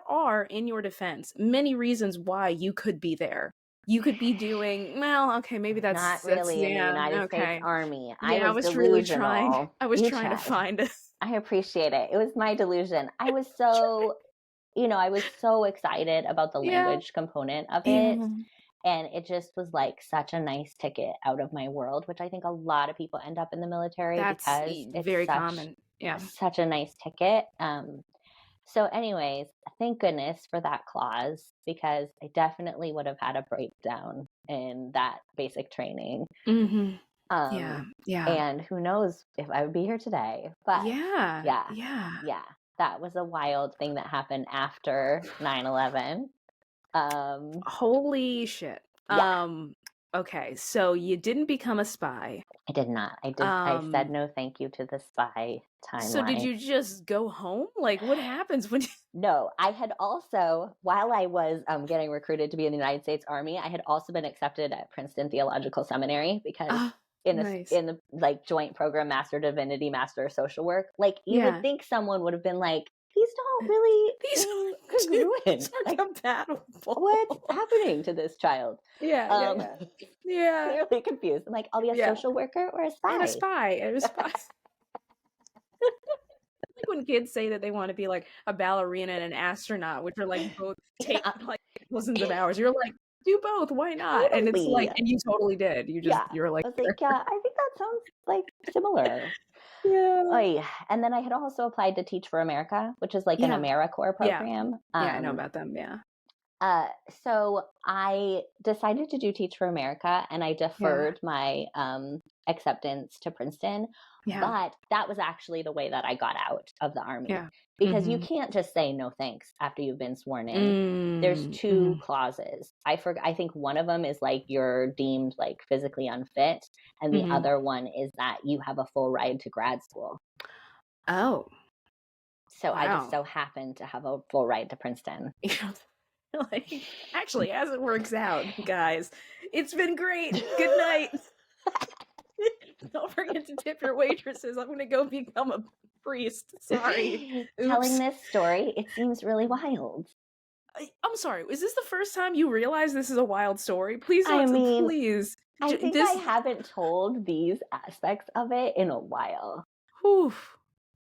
are, in your defense, many reasons why you could be there. You could be doing maybe that's not really in the United States Army. I was delusional. Really trying. I was trying to find it. I appreciate it. It was my delusion. I was so, I was so excited about the language component of it. And it just was like such a nice ticket out of my world, which I think a lot of people end up in the military because it's very common. Yeah. Such a nice ticket. So anyways, thank goodness for that clause, because I definitely would have had a breakdown in that basic training. Yeah. And who knows if I would be here today. But yeah. That was a wild thing that happened after 9/11. Holy shit. Yeah. Okay, so you didn't become a spy. I did not. I said no thank you to the spy So did timeline. you just go home? Like, what happens when No, I had also, while I was getting recruited to be in the United States Army, I had also been accepted at Princeton Theological Seminary because nice. in the like joint program, Master Divinity, Master Social Work, like you would think someone would have been like, these don't really These congruent. are Like, compatible. what's happening to this child? Yeah. Clearly confused. I'm like, I'll be a social worker or a spy. And a spy. Like when kids say that they want to be like a ballerina and an astronaut, which are like both take like dozens of hours. You're like, do both, why not? Totally. And it's like, and you totally did. You're like, I was like, yeah, I think that sounds like similar. yeah. And then I had also applied to Teach for America, which is like an AmeriCorps program. I know about them. Yeah. So I decided to do Teach for America, and I deferred my acceptance to Princeton. But that was actually the way that I got out of the Army, because you can't just say no thanks after you've been sworn in. There's two clauses. I think one of them is like you're deemed like physically unfit, and the other one is that you have a full ride to grad school. Oh. So I just so happened to have a full ride to Princeton. Like, actually, as it works out, guys, it's been great. Good night. Don't forget to tip your waitresses. I'm going to go become a priest. Sorry. Telling this story, it seems really wild. I'm sorry. Is this the first time you realize this is a wild story? Please, please. I think I haven't told these aspects of it in a while. Whew.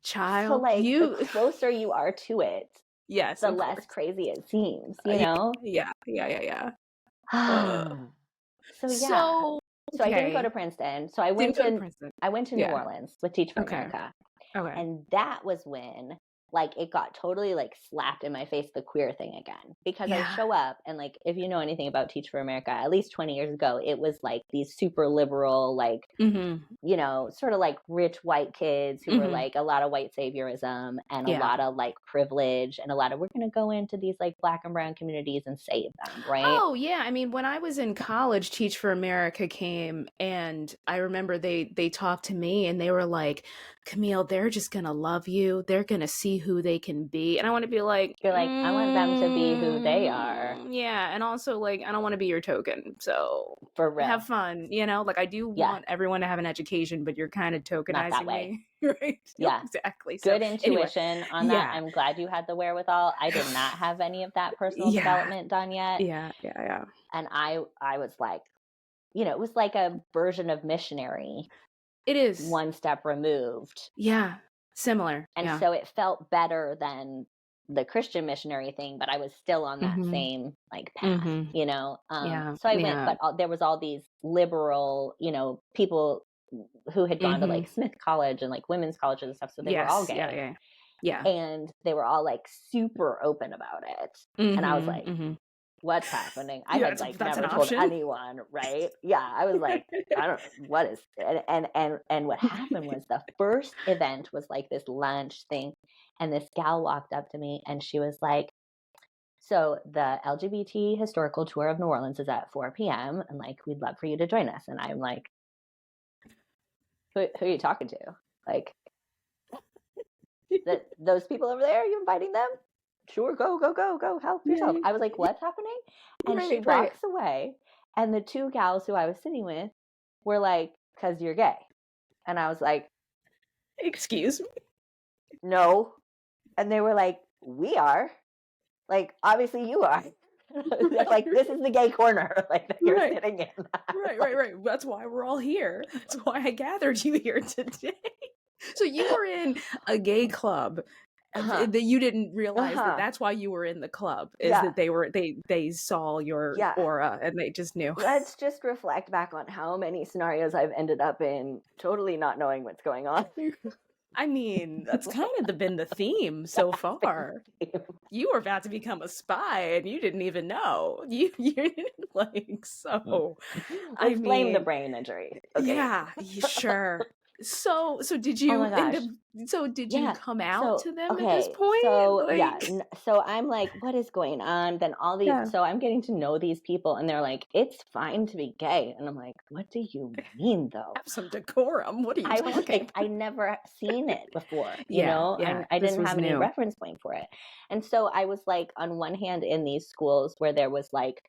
Child. So, like, the closer you are to it, yes, the less crazy it seems, you know? Yeah. So I didn't go to Princeton. So I went to New Orleans with Teach for America. Okay. And that was when like it got totally like slapped in my face, the queer thing again, because I show up and like, if you know anything about Teach for America, at least 20 years ago, it was like these super liberal, like, you know, sort of like rich white kids who were like a lot of white saviorism and a lot of like privilege and a lot of, we're going to go into these like Black and brown communities and save them. Right. Oh yeah. I mean, when I was in college, Teach for America came, and I remember they talked to me and they were like, Camille, they're just going to love you. They're going to see who they can be. And I want to be like, you're like, I want them to be who they are. Yeah. And also like, I don't want to be your token. So for real, have fun. You know, like I do want everyone to have an education, but you're kind of tokenizing me. Right. Yeah, exactly. Good intuition on that. I'm glad you had the wherewithal. I did not have any of that personal development done yet. Yeah. And I was like, you know, it was like a version of missionary. It is one step removed. Yeah. Similar. And so it felt better than the Christian missionary thing, but I was still on that same like path, you know? So I went, but there was all these liberal, you know, people who had gone to like Smith College and like women's colleges and stuff. So they were all gay. Yeah. And they were all like super open about it. And I was like, what's happening? I had like never told anyone, right? Yeah. I was like, I don't know what is, and what happened was the first event was like this lunch thing. And this gal walked up to me and she was like, so the LGBT historical tour of New Orleans is at 4 p.m. and like, we'd love for you to join us. And I'm like, who are you talking to? Like, those people over there, are you inviting them? Sure, go, help yourself. I was like, what's happening? And she walks away. And the two gals who I was sitting with were like, because you're gay. And I was like, excuse me? No. And they were like, we are. Like, obviously you are. Like, this is the gay corner like that you're sitting in. Right. That's why we're all here. That's why I gathered you here today. So you were in a gay club that you didn't realize that's why you were in the club, is that they saw your aura and they just knew. Let's just reflect back on how many scenarios I've ended up in totally not knowing what's going on. I mean, that's kind of been the theme so far. You were about to become a spy and you didn't even know. You like, so I blame the brain injury. Okay. Yeah, sure. So did Oh my you end up gosh. so did you Yeah. come out So, to them at this okay. point? So, yeah. Like So I'm like, what is going on? Then all these, Yeah. so I'm getting to know these people and they're like, it's fine to be gay. And I'm like, what do you mean though? Have some decorum. What are you I was talking? like, I never seen it before, Yeah, yeah. I This didn't was have any new. reference point for it. And so I was like, on one hand, in these schools where there was like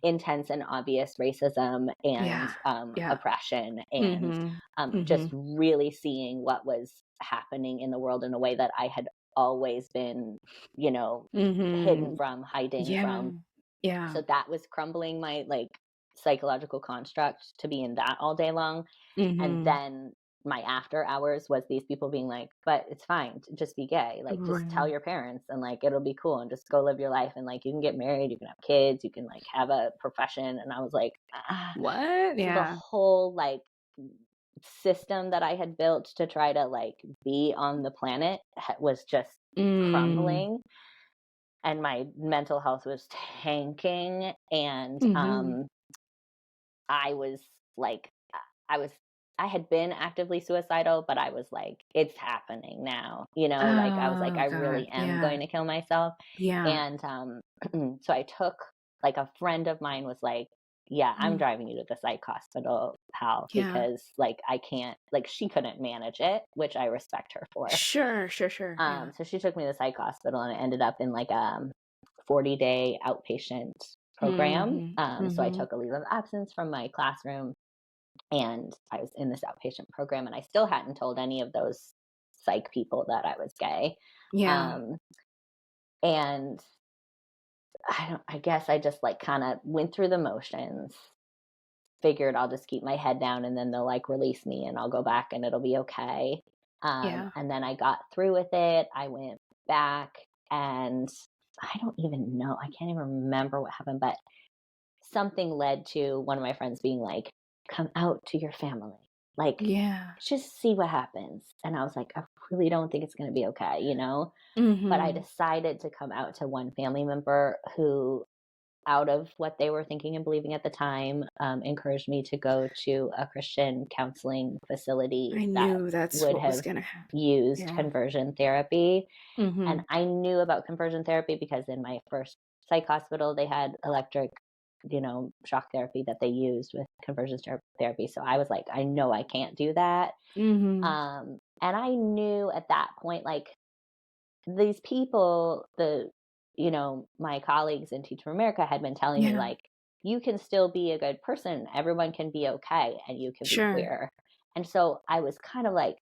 intense and obvious racism and Yeah. Yeah. oppression and Mhm. just Mhm. really seeing what was happening in the world in a way that I had always been, hidden Mhm. from, hiding Yeah. from. Yeah. So that was crumbling my like psychological construct to be in that all day long. And Mhm. then my after hours was these people being like, but it's fine to just be gay. Like, just tell Right. your parents and like, it'll be cool and just go live your life. And like, you can get married, you can have kids, you can like have a profession. And I was like, ah. What? So the Yeah. whole like system that I had built to try to like be on the planet was just Mm. crumbling, and my mental health was tanking. And Mhm. I was like, I was, I had been actively suicidal, but I was like, it's happening now, like I was like, Oh I god. really am Yeah. going to kill myself. Yeah. And so I took, like, a friend of mine was like, yeah, I'm Mm. driving you to the psych hospital, pal, Yeah. because like I can't, like, she couldn't manage it, which I respect her for. Sure, sure, sure. Yeah. So she took me to the psych hospital, and I ended up in like 40-day outpatient program. Mhm. So I Mhm. took a leave of absence from my classroom, and I was in this outpatient program, and I still hadn't told any of those psych people that I was gay. Yeah. Um, and I guess I just like kind of went through the motions, figured I'll just keep my head down and then they'll like release me and I'll go back and it'll be okay. Yeah. And then I got through with it. I went back, and I don't even know. I can't even remember what happened, but something led to one of my friends being like, come out to your family. Like, Yeah. just see what happens. And I was like, I really don't think it's going to be okay. But I Mhm. decided to come out to one family member who, out of what they were thinking and believing at the time, encouraged me to go to a Christian counseling facility I that knew that's would what was have gonna happen. used Yeah. conversion therapy. And Mhm. I knew about conversion therapy because in my first psych hospital, they had electric, shock therapy that they used with conversion therapy. So I was like, I know I can't do that. Mhm. And I knew at that point, like, these people, my colleagues in Teach for America had been telling me, Yeah. like, you can still be a good person. Everyone can be okay and you can be Sure. queer. And so I was kind of like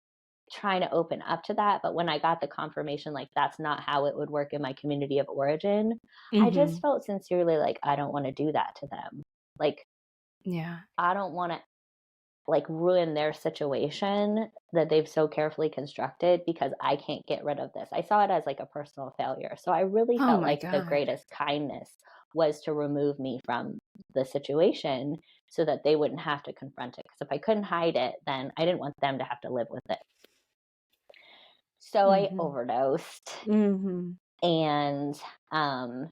trying to open up to that. But when I got the confirmation, like, that's not how it would work in my community of origin, I just Mhm. felt sincerely like, I don't want to do that to them. Like, Yeah. I don't want to like ruin their situation that they've so carefully constructed because I can't get rid of this. I saw it as like a personal failure. So I really Oh felt my like the god. greatest kindness was to remove me from the situation so that they wouldn't have to confront it. Because if I couldn't hide it, then I didn't want them to have to live with it. So I Mhm. overdosed, Mhm. and um,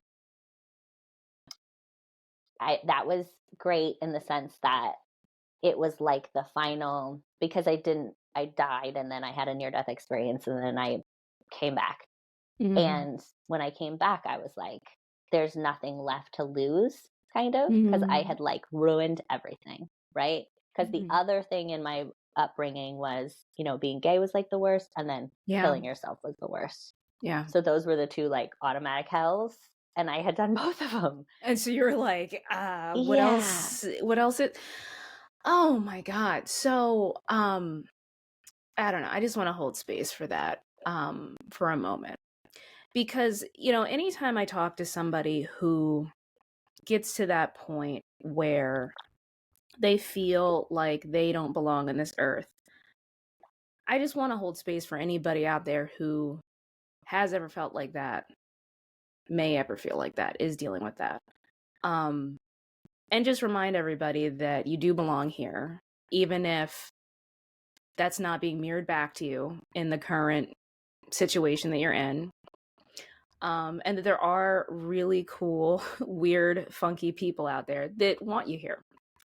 that was great in the sense that it was like the final, because I died and then I had a near death experience and then I came back. Mhm. And when I came back, I was like, there's nothing left to lose, kind of, because I Mhm. had like ruined everything, right? Because the Mhm. other thing in my upbringing was, being gay was like the worst, and then Yeah. killing yourself was the worst. Yeah. So those were the two like automatic hells, and I had done both of them. And so you're like, what Yeah. else? What else it Oh my god. So, I don't know. I just want to hold space for that for a moment. Because, anytime I talk to somebody who gets to that point where they feel like they don't belong on this earth, I just want to hold space for anybody out there who has ever felt like that, may ever feel like that, is dealing with that. Um, and just remind everybody that you do belong here, even if that's not being mirrored back to you in the current situation that you're in. And that there are really cool, weird, funky people out there that want you here.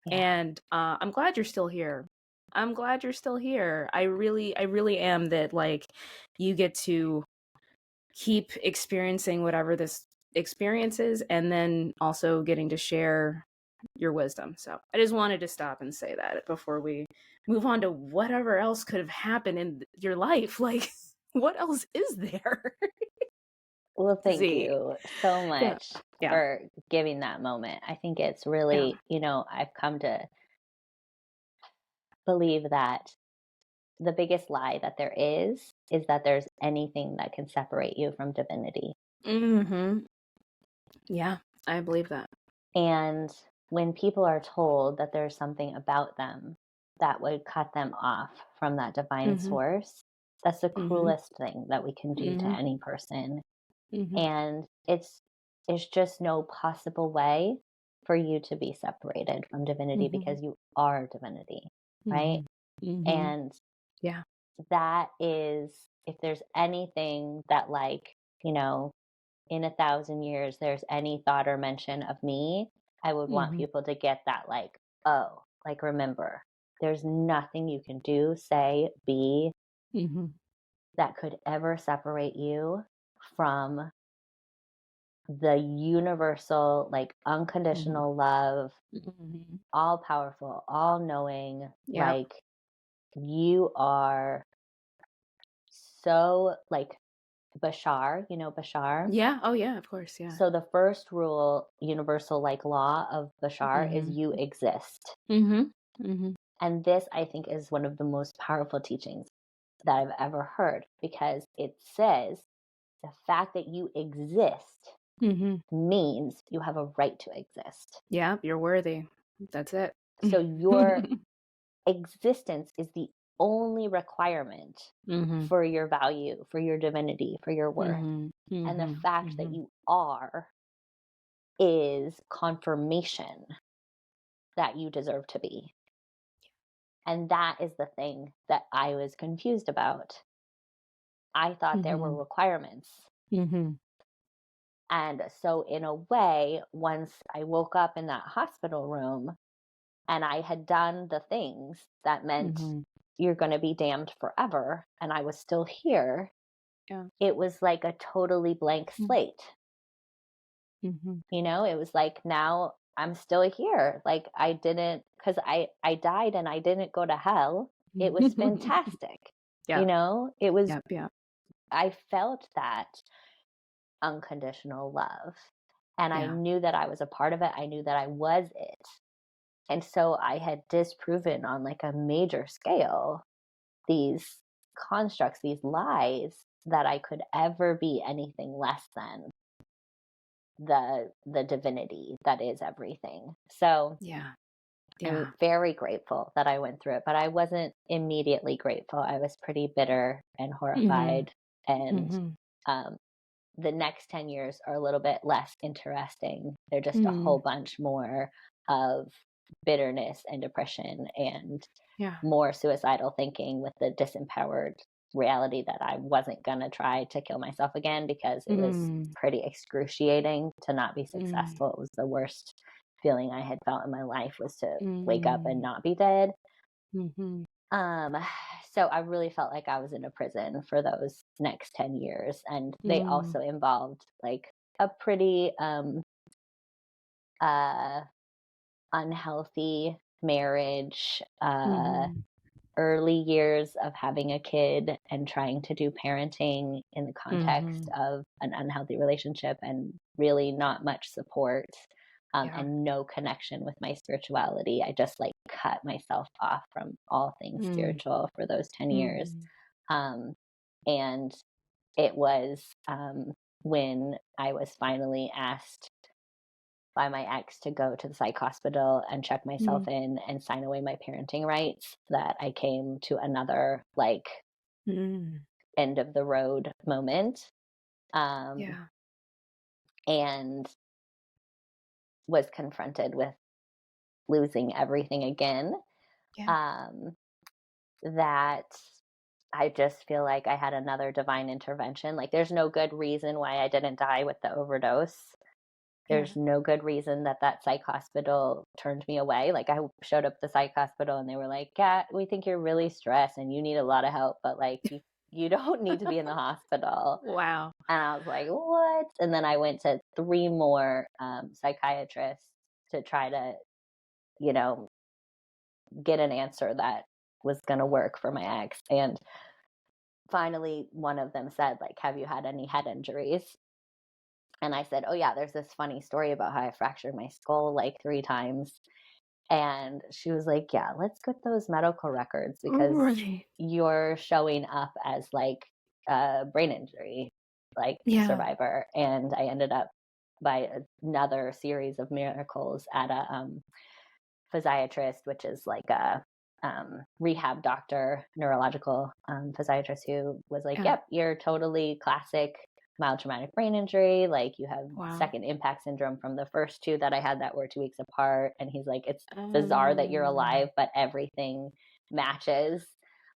Yeah. And I'm glad you're still here. I'm glad you're still here. I really am, that like you get to keep experiencing whatever this experience is, and then also getting to share your wisdom. So I just wanted to stop and say that before we move on to whatever else could have happened in your life. Like, what else is there? Well, thank Z. you so Yeah. much Yeah. for giving that moment. I think it's Yeah. really, I've come to believe that the biggest lie that there is that there's anything that can separate you from divinity. Mm-hmm. Yeah, I believe that. And when people are told that there's something about them that would cut them off from that divine Mm-hmm. source, that's the Mm-hmm. cruelest thing that we can do to Mm-hmm. any person. Mm-hmm. And it's just no possible way for you to be separated from divinity, Mm-hmm. because you are divinity, right? Mm-hmm. And Yeah. that is, if there's anything that, like, in 1,000 years there's any thought or mention of me, I would want Mm-hmm. people to get that, like, oh, like, remember, there's nothing you can do, say, be, Mm-hmm. that could ever separate you from the universal, like, unconditional love, Mm-hmm. all powerful, all knowing, Yeah. like, you are so, like, Bashar, Bashar? Yeah. Oh, yeah. Of course. Yeah. So the first rule, universal, like, law of Bashar is Mm-hmm. you exist. Mm-hmm. Mm-hmm. And this, I think, is one of the most powerful teachings that I've ever heard, because it says the fact that you exist Mm-hmm. means you have a right to exist. Yeah, you're worthy. That's it. So your existence is the only requirement Mm-hmm. for your value, for your divinity, for your worth. Mm-hmm. And the Mm-hmm. fact that you are is confirmation that you deserve to be. And that is the thing that I was confused about. I thought there were requirements. Mm-hmm. And so, in a way, once I woke up in that hospital room and I had done the things that meant Mm-hmm. you're going to be damned forever, and I was still here, Yeah. it was like a totally blank slate. Mm-hmm. It was like, now I'm still here. Like, I didn't, because I died and I didn't go to hell. It was fantastic. Yeah. It was, Yep. Yeah. I felt that unconditional love. And I Yeah. knew that I was a part of it. I knew that I was it. And so I had disproven on, like, a major scale these constructs, these lies, that I could ever be anything less than the divinity that is everything. So Yeah. I'm very grateful that I went through it, but I wasn't immediately grateful. I was pretty bitter and horrified. And the next 10 years are a little bit less interesting. They're just a whole bunch more of bitterness and depression and more suicidal thinking, with the disempowered reality that I wasn't going to try to kill myself again, because it was pretty excruciating to not be successful. It was the worst feeling I had felt in my life, was to wake up and not be dead. So I really felt like I was in a prison for those next 10 years. And they also involved, like, a pretty unhealthy marriage, early years of having a kid and trying to do parenting in the context of an unhealthy relationship, and really not much support, and no connection with my spirituality. I just, like, cut myself off from all things spiritual for those 10 years. And it was when I was finally asked by my ex to go to the psych hospital and check myself in and sign away my parenting rights, that I came to another, like, end of the road moment. And was confronted with losing everything again. That I just feel like I had another divine intervention. Like, there's no good reason why I didn't die with the overdose. There's no good reason that psych hospital turned me away. Like, I showed up at the psych hospital and they were like, yeah, we think you're really stressed and you need a lot of help, but like you don't need to be in the hospital. Wow. And I was like, what? And then I went to 3 more psychiatrists to try to, you know, get an answer that was going to work for my ex. And finally, one of them said, like, have you had any head injuries? And I said, oh, yeah, there's this funny story about how I fractured my skull like 3 times. And she was like, yeah, let's get those medical records because you're showing up as like a brain injury, like survivor. And I ended up by another series of miracles at a physiatrist, which is like a rehab doctor, neurological physiatrist, who was like, yep, you're totally classic mild traumatic brain injury. Like, you have second impact syndrome from the first 2 that I had that were 2 weeks apart. And he's like, it's bizarre that you're alive, but everything matches.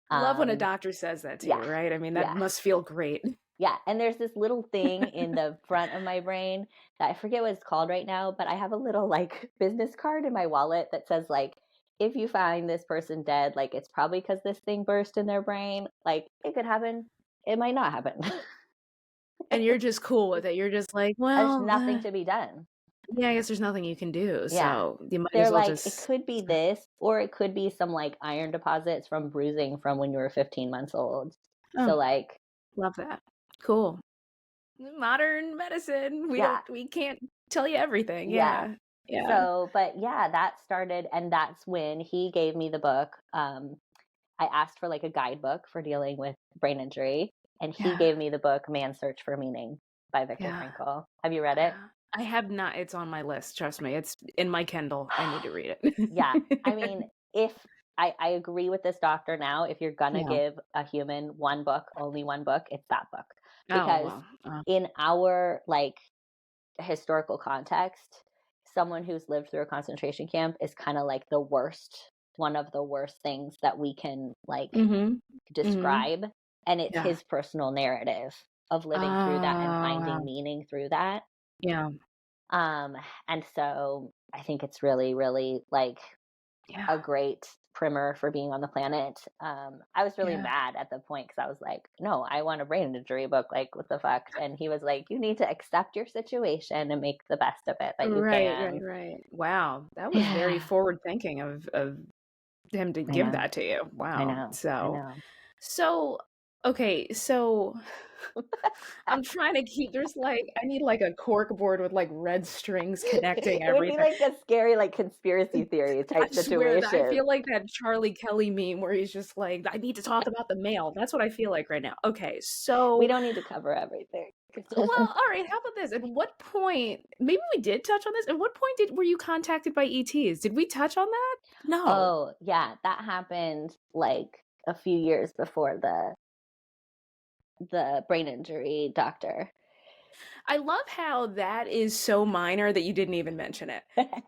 Love when a doctor says that to you, right? I mean, that must feel great. Yeah. And there's this little thing in the front of my brain that I forget what it's called right now, but I have a little like business card in my wallet that says like, if you find this person dead, like, it's probably because this thing burst in their brain. Like, it could happen. It might not happen. And you're just cool with it. You're just like, well, there's nothing to be done. Yeah, I guess there's nothing you can do. So you might They're as well like, just... it could be this, or it could be some like iron deposits from bruising from when you were 15 months old. So like, love that. Cool. Modern medicine. We can't tell you everything. Yeah. So, but that started, and that's when he gave me the book. I asked for like a guidebook for dealing with brain injury, and he gave me the book Man's Search for Meaning by Viktor Frankl. Have you read it? I have not. It's on my list. Trust me. It's in my Kindle. I need to read it. Yeah. I mean, if I agree with this doctor now, if you're going to give a human one book, only one book, it's that book. Because in our like historical context, someone who's lived through a concentration camp is kind of like one of the worst things that we can like describe. And it's his personal narrative of living through that and finding meaning through that. Yeah. And so I think it's really, really like a great primer for being on the planet. I was really mad at the point because I was like, no, I want a brain injury book. Like, what the fuck? And he was like, you need to accept your situation and make the best of it that you can. Right. Wow. That was very forward thinking of him to give that to you. Wow. I know. So okay, so I'm trying to keep, I need like a cork board with like red strings connecting everything. It would be like a scary like conspiracy theory type situation. I feel like that Charlie Kelly meme where he's just like, I need to talk about the mail. That's what I feel like right now. Okay, so we don't need to cover everything. Well, all right, how about this? At what point, maybe we did touch on this. At what point were you contacted by ETs? Did we touch on that? No. Oh, yeah, that happened like a few years before the brain injury doctor. I love how that is so minor that you didn't even mention it.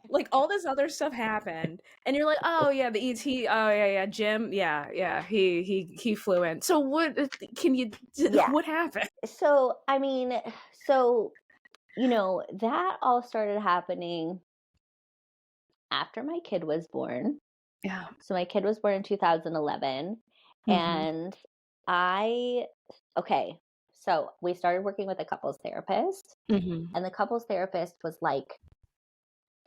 Like, all this other stuff happened, and you're like, oh yeah, the ET, oh yeah, Jim, yeah, he flew in. So what what happened? So I mean, that all started happening after my kid was born. Yeah. So my kid was born in 2011, and so we started working with a couples therapist, and the couples therapist was like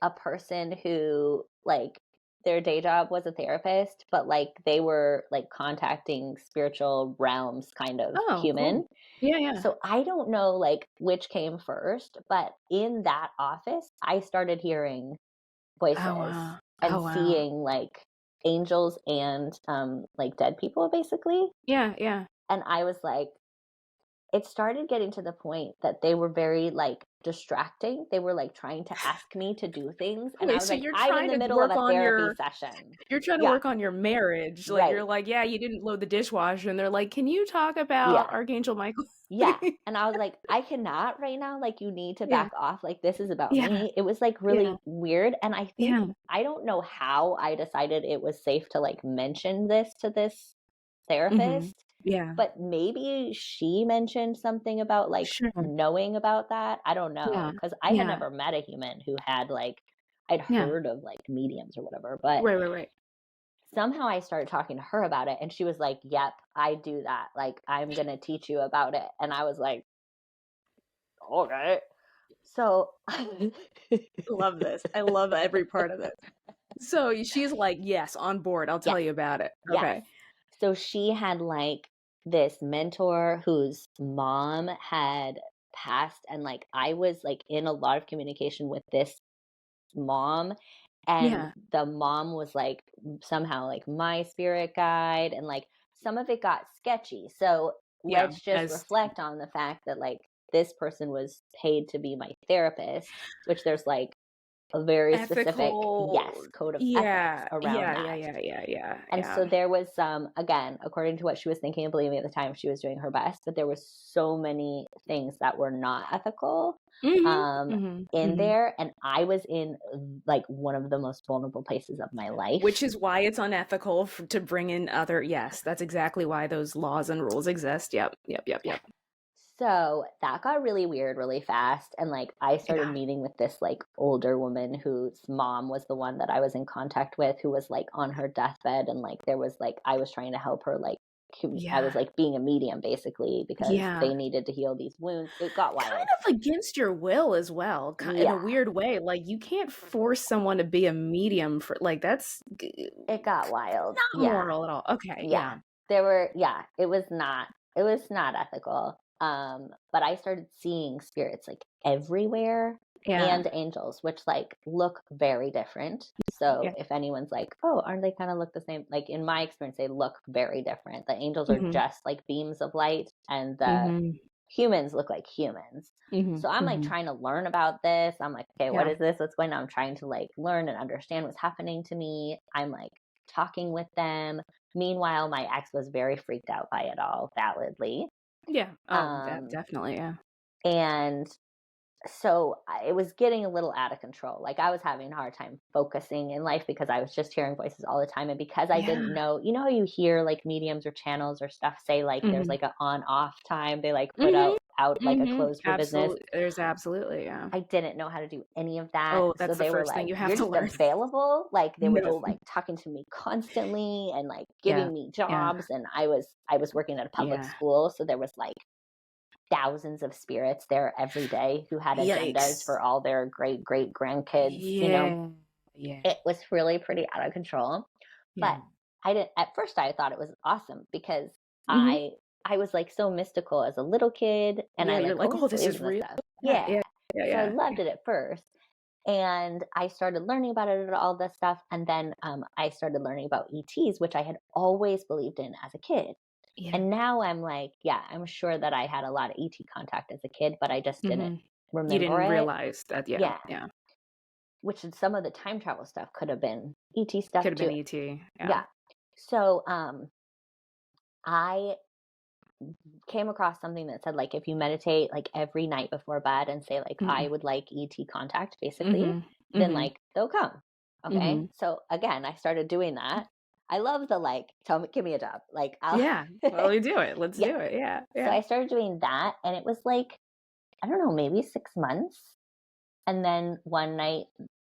a person who like their day job was a therapist, but like they were like contacting spiritual realms kind of human. Cool. Yeah. So I don't know like which came first, but in that office, I started hearing voices and seeing like angels and like dead people basically. Yeah. And I was like, it started getting to the point that they were very like distracting. They were like trying to ask me to do things. And I was like, I'm in the middle of a therapy session. You're trying to work on your marriage. Like you're like, yeah, you didn't load the dishwasher. And they're like, can you talk about Archangel Michael? Yeah. And I was like, I cannot right now. Like, you need to back off. Like, this is about me. It was like really weird. And I think, I don't know how I decided it was safe to like mention this to this therapist. Yeah. But maybe she mentioned something about like Sure. knowing about that. I don't know, Yeah. because I had never met a human who had like, I'd heard of like mediums or whatever, but Right. somehow I started talking to her about it, and she was like, yep, I do that. Like, I'm going to teach you about it. And I was like, okay. So Love this. I love every part of it. So she's like, yes, on board. I'll tell yes, you about it. yes. Okay. So she had like this mentor whose mom had passed, and like I was like in a lot of communication with this mom, and the mom was like somehow like my spirit guide, and like some of it got sketchy. So let's just reflect on the fact that like this person was paid to be my therapist, which there's like a very specific code of ethics around that. Yeah. And so there was again, according to what she was thinking and believing at the time, she was doing her best, but there was so many things that were not ethical in there, and I was in like one of the most vulnerable places of my life, which is why it's unethical to bring in other. Yes, that's exactly why those laws and rules exist. Yep. So that got really weird really fast, and like I started meeting with this like older woman whose mom was the one that I was in contact with, who was like on her deathbed, and like there was like I was trying to help her, like I was like being a medium basically, because they needed to heal these wounds. It got wild, kind of against your will as well, in a weird way. Like you can't force someone to be a medium for like it got wild, not moral at all. Okay, there were it was not ethical. But I started seeing spirits like everywhere, and angels, which like look very different. So if anyone's like, oh, aren't they kind of look the same? Like in my experience, they look very different. The angels are just like beams of light, and the humans look like humans. So I'm like trying to learn about this. I'm like, okay, what is this? What's going on? I'm trying to like learn and understand what's happening to me. I'm like talking with them. Meanwhile, my ex was very freaked out by it all, validly. Definitely, and so it was getting a little out of control. Like I was having a hard time focusing in life because I was just hearing voices all the time, and because I didn't know, you know how you hear like mediums or channels or stuff say like there's like an on-off time, they like put out like a closed for business. There's absolutely, I didn't know how to do any of that. Oh, that's so they the first were like, thing you have you're to just learn. Available. Like they were just like talking to me constantly and like giving me jobs. And I was working at a public school, so there was like thousands of spirits there every day who had agendas for all their great grandkids. You know, it was really pretty out of control. But I didn't. At first, I thought it was awesome because I was like so mystical as a little kid, and I you're like, oh, this is real. So I loved it at first, and I started learning about it and all this stuff, and then I started learning about ETs, which I had always believed in as a kid. And now I'm like, I'm sure that I had a lot of ET contact as a kid, but I just didn't remember You didn't it. realize that, yeah. Which some of the time travel stuff could have been ET stuff could have too. been ET, yeah. So I came across something that said like if you meditate like every night before bed and say like I would like ET contact, basically, then like they'll come. Okay. So again, I started doing that. I love the like, give me a job. Like, well, we do it. Let's do it. Yeah. So I started doing that, and it was like, I don't know, maybe 6 months. And then one night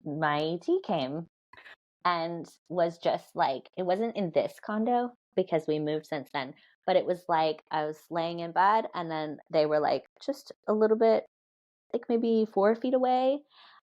my ET came and was just like, it wasn't in this condo because we moved since then, but it was like, I was laying in bed and then they were like just a little bit, like maybe 4 feet away.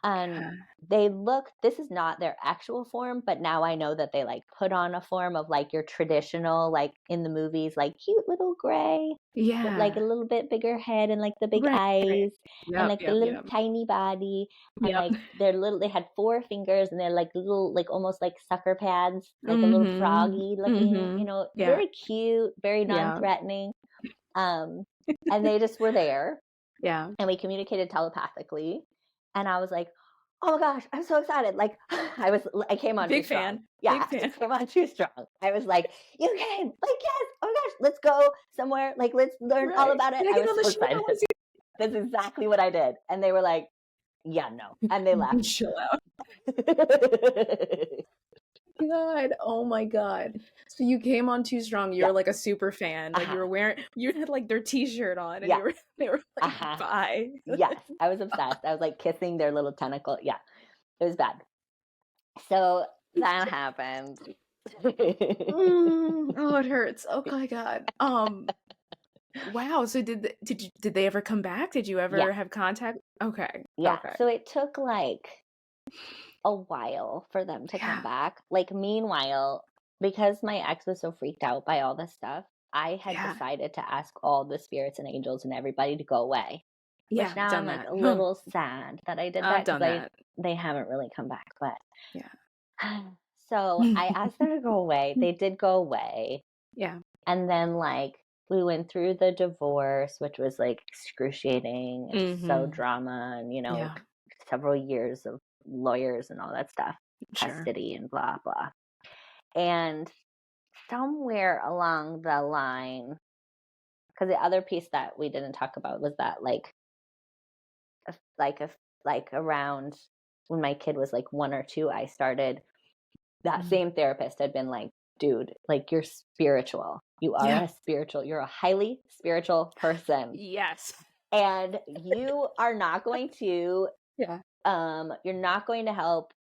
And they look, this is not their actual form, but now I know that they like put on a form of like your traditional, like in the movies, like cute little gray, with like a little bit bigger head and like the big eyes and like the little tiny body. And like they had 4 fingers and they're like little, like almost like sucker pads, like a little froggy looking, you know, very cute, very non-threatening. And they just were there. And we communicated telepathically. And I was like, oh my gosh, I'm so excited. Like I came on big too fan. strong. Yeah, I came on too strong. I was like, you came. Like, yes. Oh my gosh, let's go somewhere. Like, let's learn all about it. I was so excited. That's exactly what I did. And they were like, yeah, no. And they left. Chill out. God. Oh my God. So you came on Too Strong. You're like a super fan. Like you were wearing, you had like their t-shirt on and they were like, bye. Yes. I was obsessed. I was like kissing their little tentacle. Yeah. It was bad. So that happened. Oh, it hurts. Oh my God. Wow. So did they ever come back? Did you ever have contact? Okay. Yeah. Okay. So it took like a while for them to come back. Like meanwhile, because my ex was so freaked out by all this stuff, I had decided to ask all the spirits and angels and everybody to go away. Yeah, Which now done I'm that. like a little sad that I did that Done because that. they haven't really come back. But yeah. So I asked them to go away. They did go away. Yeah. And then like we went through the divorce, which was like excruciating and so drama and, you know, several years of lawyers and all that stuff, custody and blah, blah. And somewhere along the line, because the other piece that we didn't talk about was that like around when my kid was like 1 or 2, I started, that same therapist had been like, dude, like you're spiritual. You are you're a highly spiritual person. Yes. And you are not going to, you're not going to help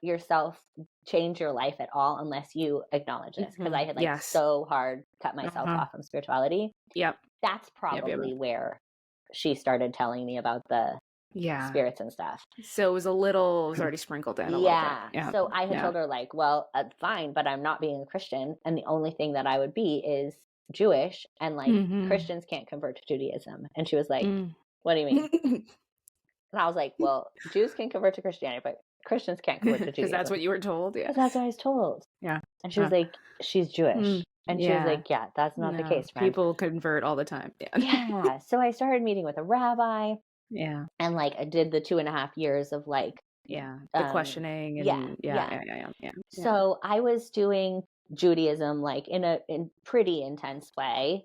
yourself change your life at all unless you acknowledge this. Because I had like so hard cut myself off from spirituality. Yep. That's probably where she started telling me about the spirits and stuff. So it was already sprinkled in a little bit. Yeah. So I had told her like, well, fine, but I'm not being a Christian. And the only thing that I would be is Jewish, and like Christians can't convert to Judaism. And she was like, what do you mean? And I was like, well, Jews can convert to Christianity, but Christians can't convert to Judaism. Because that's what you were told. Yeah. That's what I was told. Yeah. And she was like, she's Jewish. And she was like, yeah, that's not the case, friend. People convert all the time. Yeah. So I started meeting with a rabbi. Yeah. And like I did the 2.5 years of like the questioning and yeah. So I was doing Judaism like in a pretty intense way.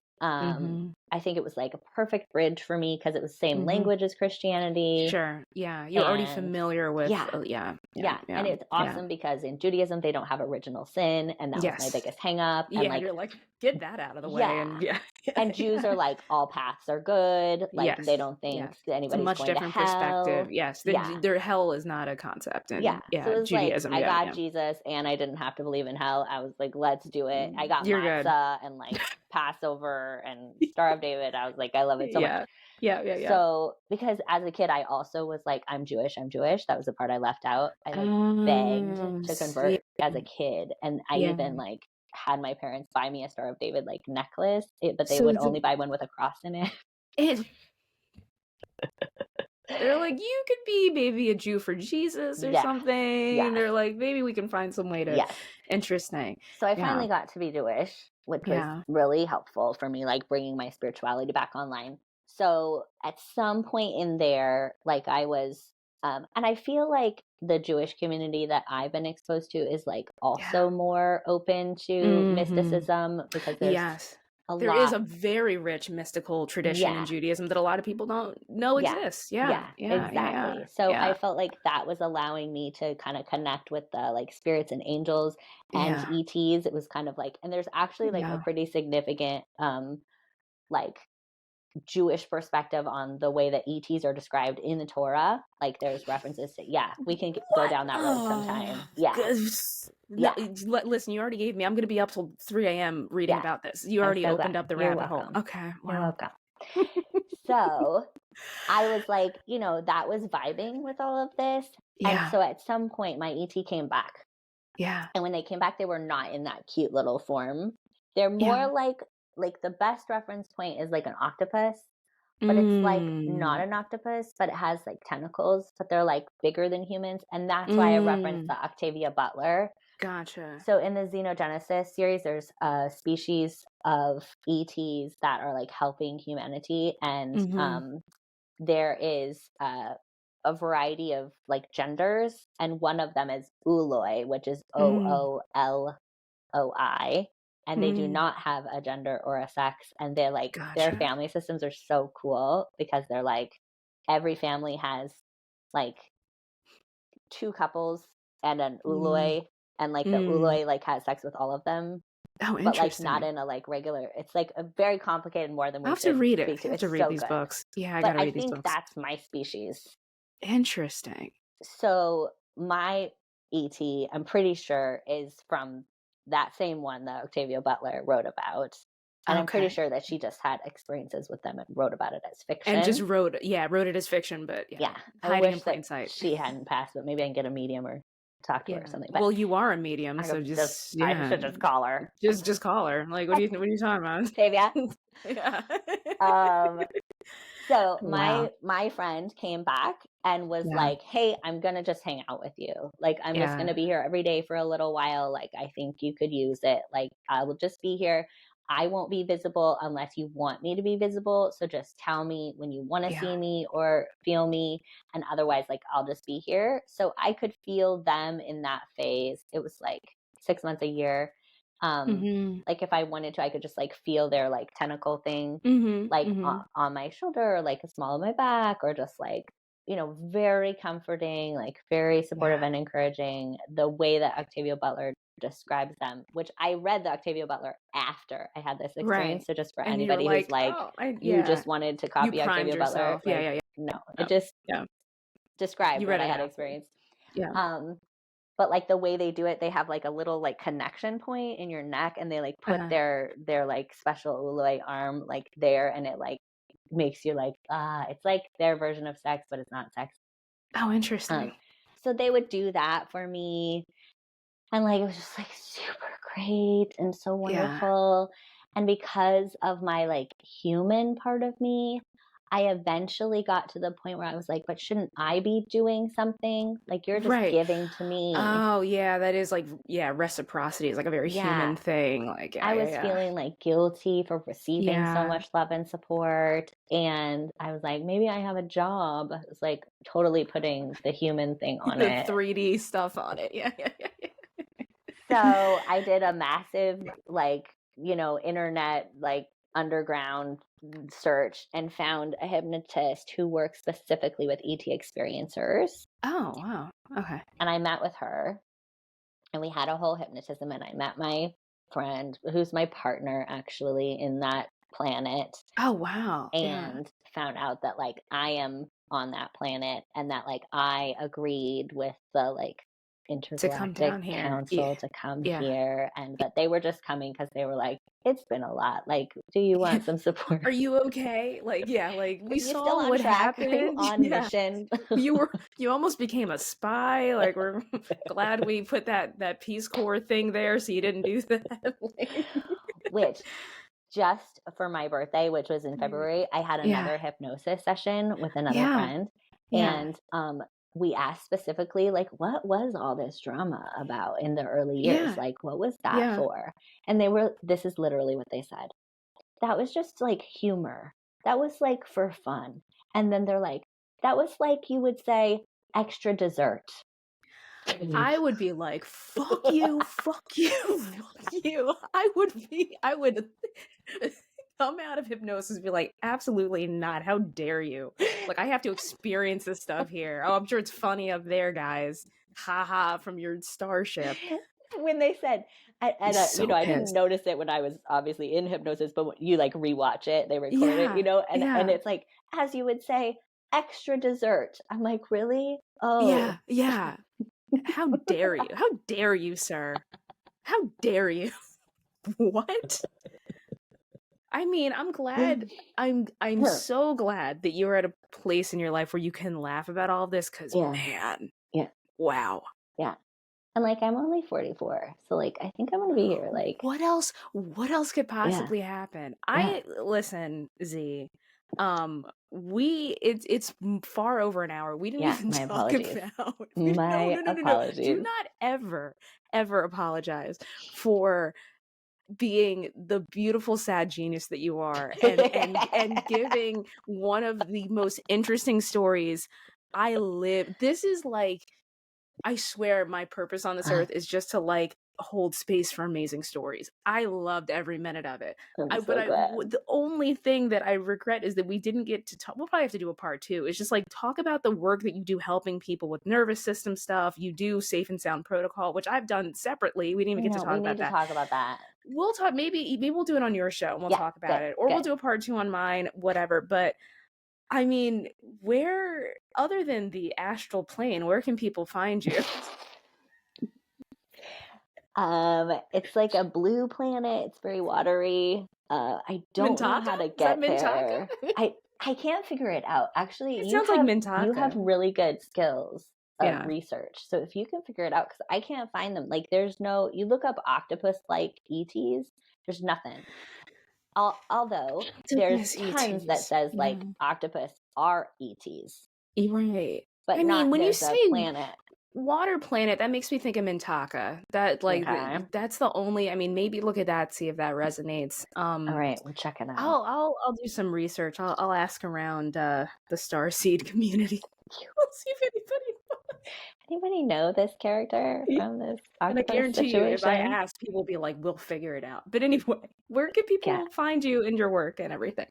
I think it was like a perfect bridge for me because it was the same language as Christianity. Sure. Yeah. You're already familiar with And it's awesome because in Judaism they don't have original sin, and that was my biggest hang up. And like you're like, get that out of the way. And and Jews are like, all paths are good. Like they don't think anybody's much going different to hell. perspective. Yes. Their hell is not a concept in so it was Judaism. Like, I got Jesus and I didn't have to believe in hell. I was like, let's do it. I got matzah and like Passover and Star of David. I was like, I love it so much. Yeah. So because as a kid, I also was like, I'm Jewish. That was the part I left out. I like begged to convert as a kid. And I even like had my parents buy me a Star of David like necklace, but they would only buy one with a cross in it. They're like, you could be maybe a Jew for Jesus or something. And they're like, maybe we can find some way to. Interesting. So I finally got to be Jewish, which was really helpful for me, like bringing my spirituality back online. So at some point in there, like I was, and I feel like the Jewish community that I've been exposed to is like also more open to mysticism because there's there is a very rich mystical tradition in Judaism that a lot of people don't know exists. Exactly. So I felt like that was allowing me to kind of connect with the like spirits and angels and ETs. It was kind of like, and there's actually like a pretty significant like Jewish perspective on the way that ETs are described in the Torah. Like there's references to, we can go down that road sometime. Listen, you already gave me, I'm going to be up till 3 a.m. reading about this. You already opened up the rabbit hole. Okay. Wow. You're welcome. So I was like, that was vibing with all of this. And so at some point my ET came back. Yeah. And when they came back, they were not in that cute little form. They're more like the best reference point is like an octopus, but it's like not an octopus, but it has like tentacles, but they're like bigger than humans. And that's why I referenced the Octavia Butler. Gotcha. So in the Xenogenesis series, there's a species of ETs that are like helping humanity. And there is a variety of like genders. And one of them is Ooloi, which is Ooloi. And they do not have a gender or a sex. And they're like, their family systems are so cool because they're like, every family has like 2 couples and an Ooloi and like the Uloi like has sex with all of them. Oh, but like not interesting. in a like regular. It's like a very complicated, more than I'll we have to should read it. speak I to. have to It's read so these good. books. Yeah, I But gotta I read these think books. that's my species. Interesting. So my ET, I'm pretty sure, is from that same one that Octavia Butler wrote about. And I'm pretty Okay. sure that she just had experiences with them and wrote about it as fiction. And just wrote it as fiction, but yeah, I hiding in wish plain that sight. she hadn't passed, but maybe I can get a medium or talk to her or something. But Well, you are a medium, so I yeah, should just call her. just call her. Like, what are you talking about? Octavia. Yeah. So Wow. my friend came back and was Yeah. like, hey, I'm gonna just hang out with you. Like, I'm just gonna be here every day for a little while. Like, I think you could use it. Like, I will just be here. I won't be visible unless you want me to be visible. So just tell me when you want to see me or feel me. And otherwise, like, I'll just be here. So I could feel them in that phase. It was like 6 months, a year. Like if I wanted to, I could just like feel their like tentacle thing, like on my shoulder, or like a small of my back, or just like, you know, very comforting, like very supportive and encouraging. The way that Octavia Butler describes them, which I read the Octavia Butler after I had this experience. So just for and anybody who's like, you just wanted to copy Octavia Butler, like, no, it just described what I had experienced. But like the way they do it, they have like a little like connection point in your neck, and they like put their like special Uloi arm like there, and it like makes you like, it's like their version of sex, but it's not sex. Oh, interesting. So they would do that for me, and like it was just like super great and so wonderful. And because of my like human part of me, I eventually got to the point where I was like, but shouldn't I be doing something? Like, you're just giving to me. Oh, yeah, that is like, reciprocity is like a very human thing. Like, I was feeling like guilty for receiving so much love and support. And I was like, maybe I have a job. It was like totally putting the human thing on it. The 3D stuff on it. Yeah. So I did a massive, like, you know, internet, like, underground search and found a hypnotist who works specifically with ET experiencers. Oh, wow. Okay. And I met with her, and we had a whole hypnotism, and I met my friend, who's my partner actually in that planet. Oh, wow. And found out that like I am on that planet, and that like I agreed with the like Intergalactic Council to come here, and that they were just coming because they were like, it's been a lot, like, do you want some support? Are you okay? Like, like we saw still on what track? happened. On mission. You almost became a spy. Like, we're glad we put that Peace Corps thing there so you didn't do that. Which, just for my birthday, which was in February, I had another hypnosis session with another friend, and we asked specifically, like, what was all this drama about in the early years? Like, what was that for? And this is literally what they said. That was just like humor. That was like for fun. And then they're like, that was like, you would say, extra dessert. I would be like, fuck you, fuck you, fuck you. I would come out of hypnosis and be like, absolutely not. How dare you? Like, I have to experience this stuff here. Oh, I'm sure it's funny up there, guys. Ha ha, from your starship. When they said, you know, I didn't notice it when I was obviously in hypnosis, but when you like rewatch it, they record it, you know, and it's like, as you would say, extra dessert. I'm like, really? Oh. Yeah. How dare you? How dare you, sir? How dare you? What? I mean, I'm glad. I'm so glad that you're at a place in your life where you can laugh about all of this, because man. Wow. Yeah. And like, I'm only 44. So like, I think I'm going to be here. Like, what else could possibly happen? Listen, Z, it's far over an hour. We didn't even talk about apologies. Do not ever apologize for being the beautiful sad genius that you are, and giving one of the most interesting stories I live. This is like, I swear my purpose on this earth is just to like hold space for amazing stories. I loved every minute of it. I'm so glad. The only thing that I regret is that we didn't get to talk. We'll probably have to do a part 2. It's just like, talk about the work that you do helping people with nervous system stuff. You do Safe and Sound Protocol, which I've done separately. We didn't even get to talk about that. We need to talk about that. We'll talk, maybe we'll do it on your show and we'll talk about it. Or we'll do a part 2 on mine, whatever. But I mean, where, other than the astral plane, where can people find you? It's like a blue planet. It's very watery. I don't know how to get there. I can't figure it out. Actually, it sounds like Mintaka. You have really good skills of research. So if you can figure it out, because I can't find them. Like, there's no, you look up octopus-like ETs, there's nothing. Although there's tons that says like octopus are ETs. Right. But I mean, when you say planet. Water planet, that makes me think of Mintaka. That like that's the only, I mean, maybe look at that, see if that resonates. All right, we'll check it out. I'll do some research. I'll ask around the Starseed community. We'll see if anybody know this character from this octopus and I guarantee situation? you, if I ask, people will be like, we'll figure it out. But anyway, where can people find you and your work and everything?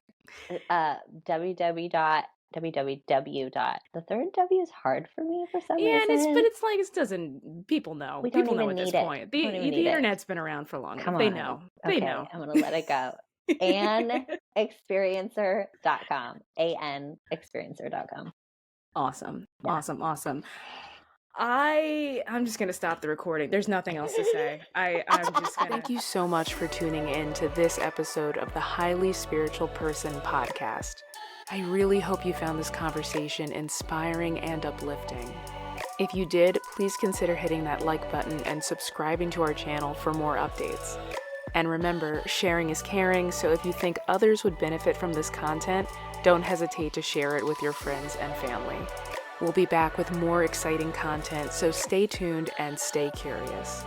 www. The third W is hard for me for some reason. But it's like, it doesn't, people know. People know at this point. The internet's been around for long. They know. They know. I'm going to let it go. AnExperiencer.com. AnExperiencer.com. Awesome. Yeah. Awesome. I'm just going to stop the recording. There's nothing else to say. I'm just going to... Thank you so much for tuning in to this episode of the Highly Spiritual Person podcast. I really hope you found this conversation inspiring and uplifting. If you did, please consider hitting that like button and subscribing to our channel for more updates. And remember, sharing is caring, so if you think others would benefit from this content, don't hesitate to share it with your friends and family. We'll be back with more exciting content, so stay tuned and stay curious.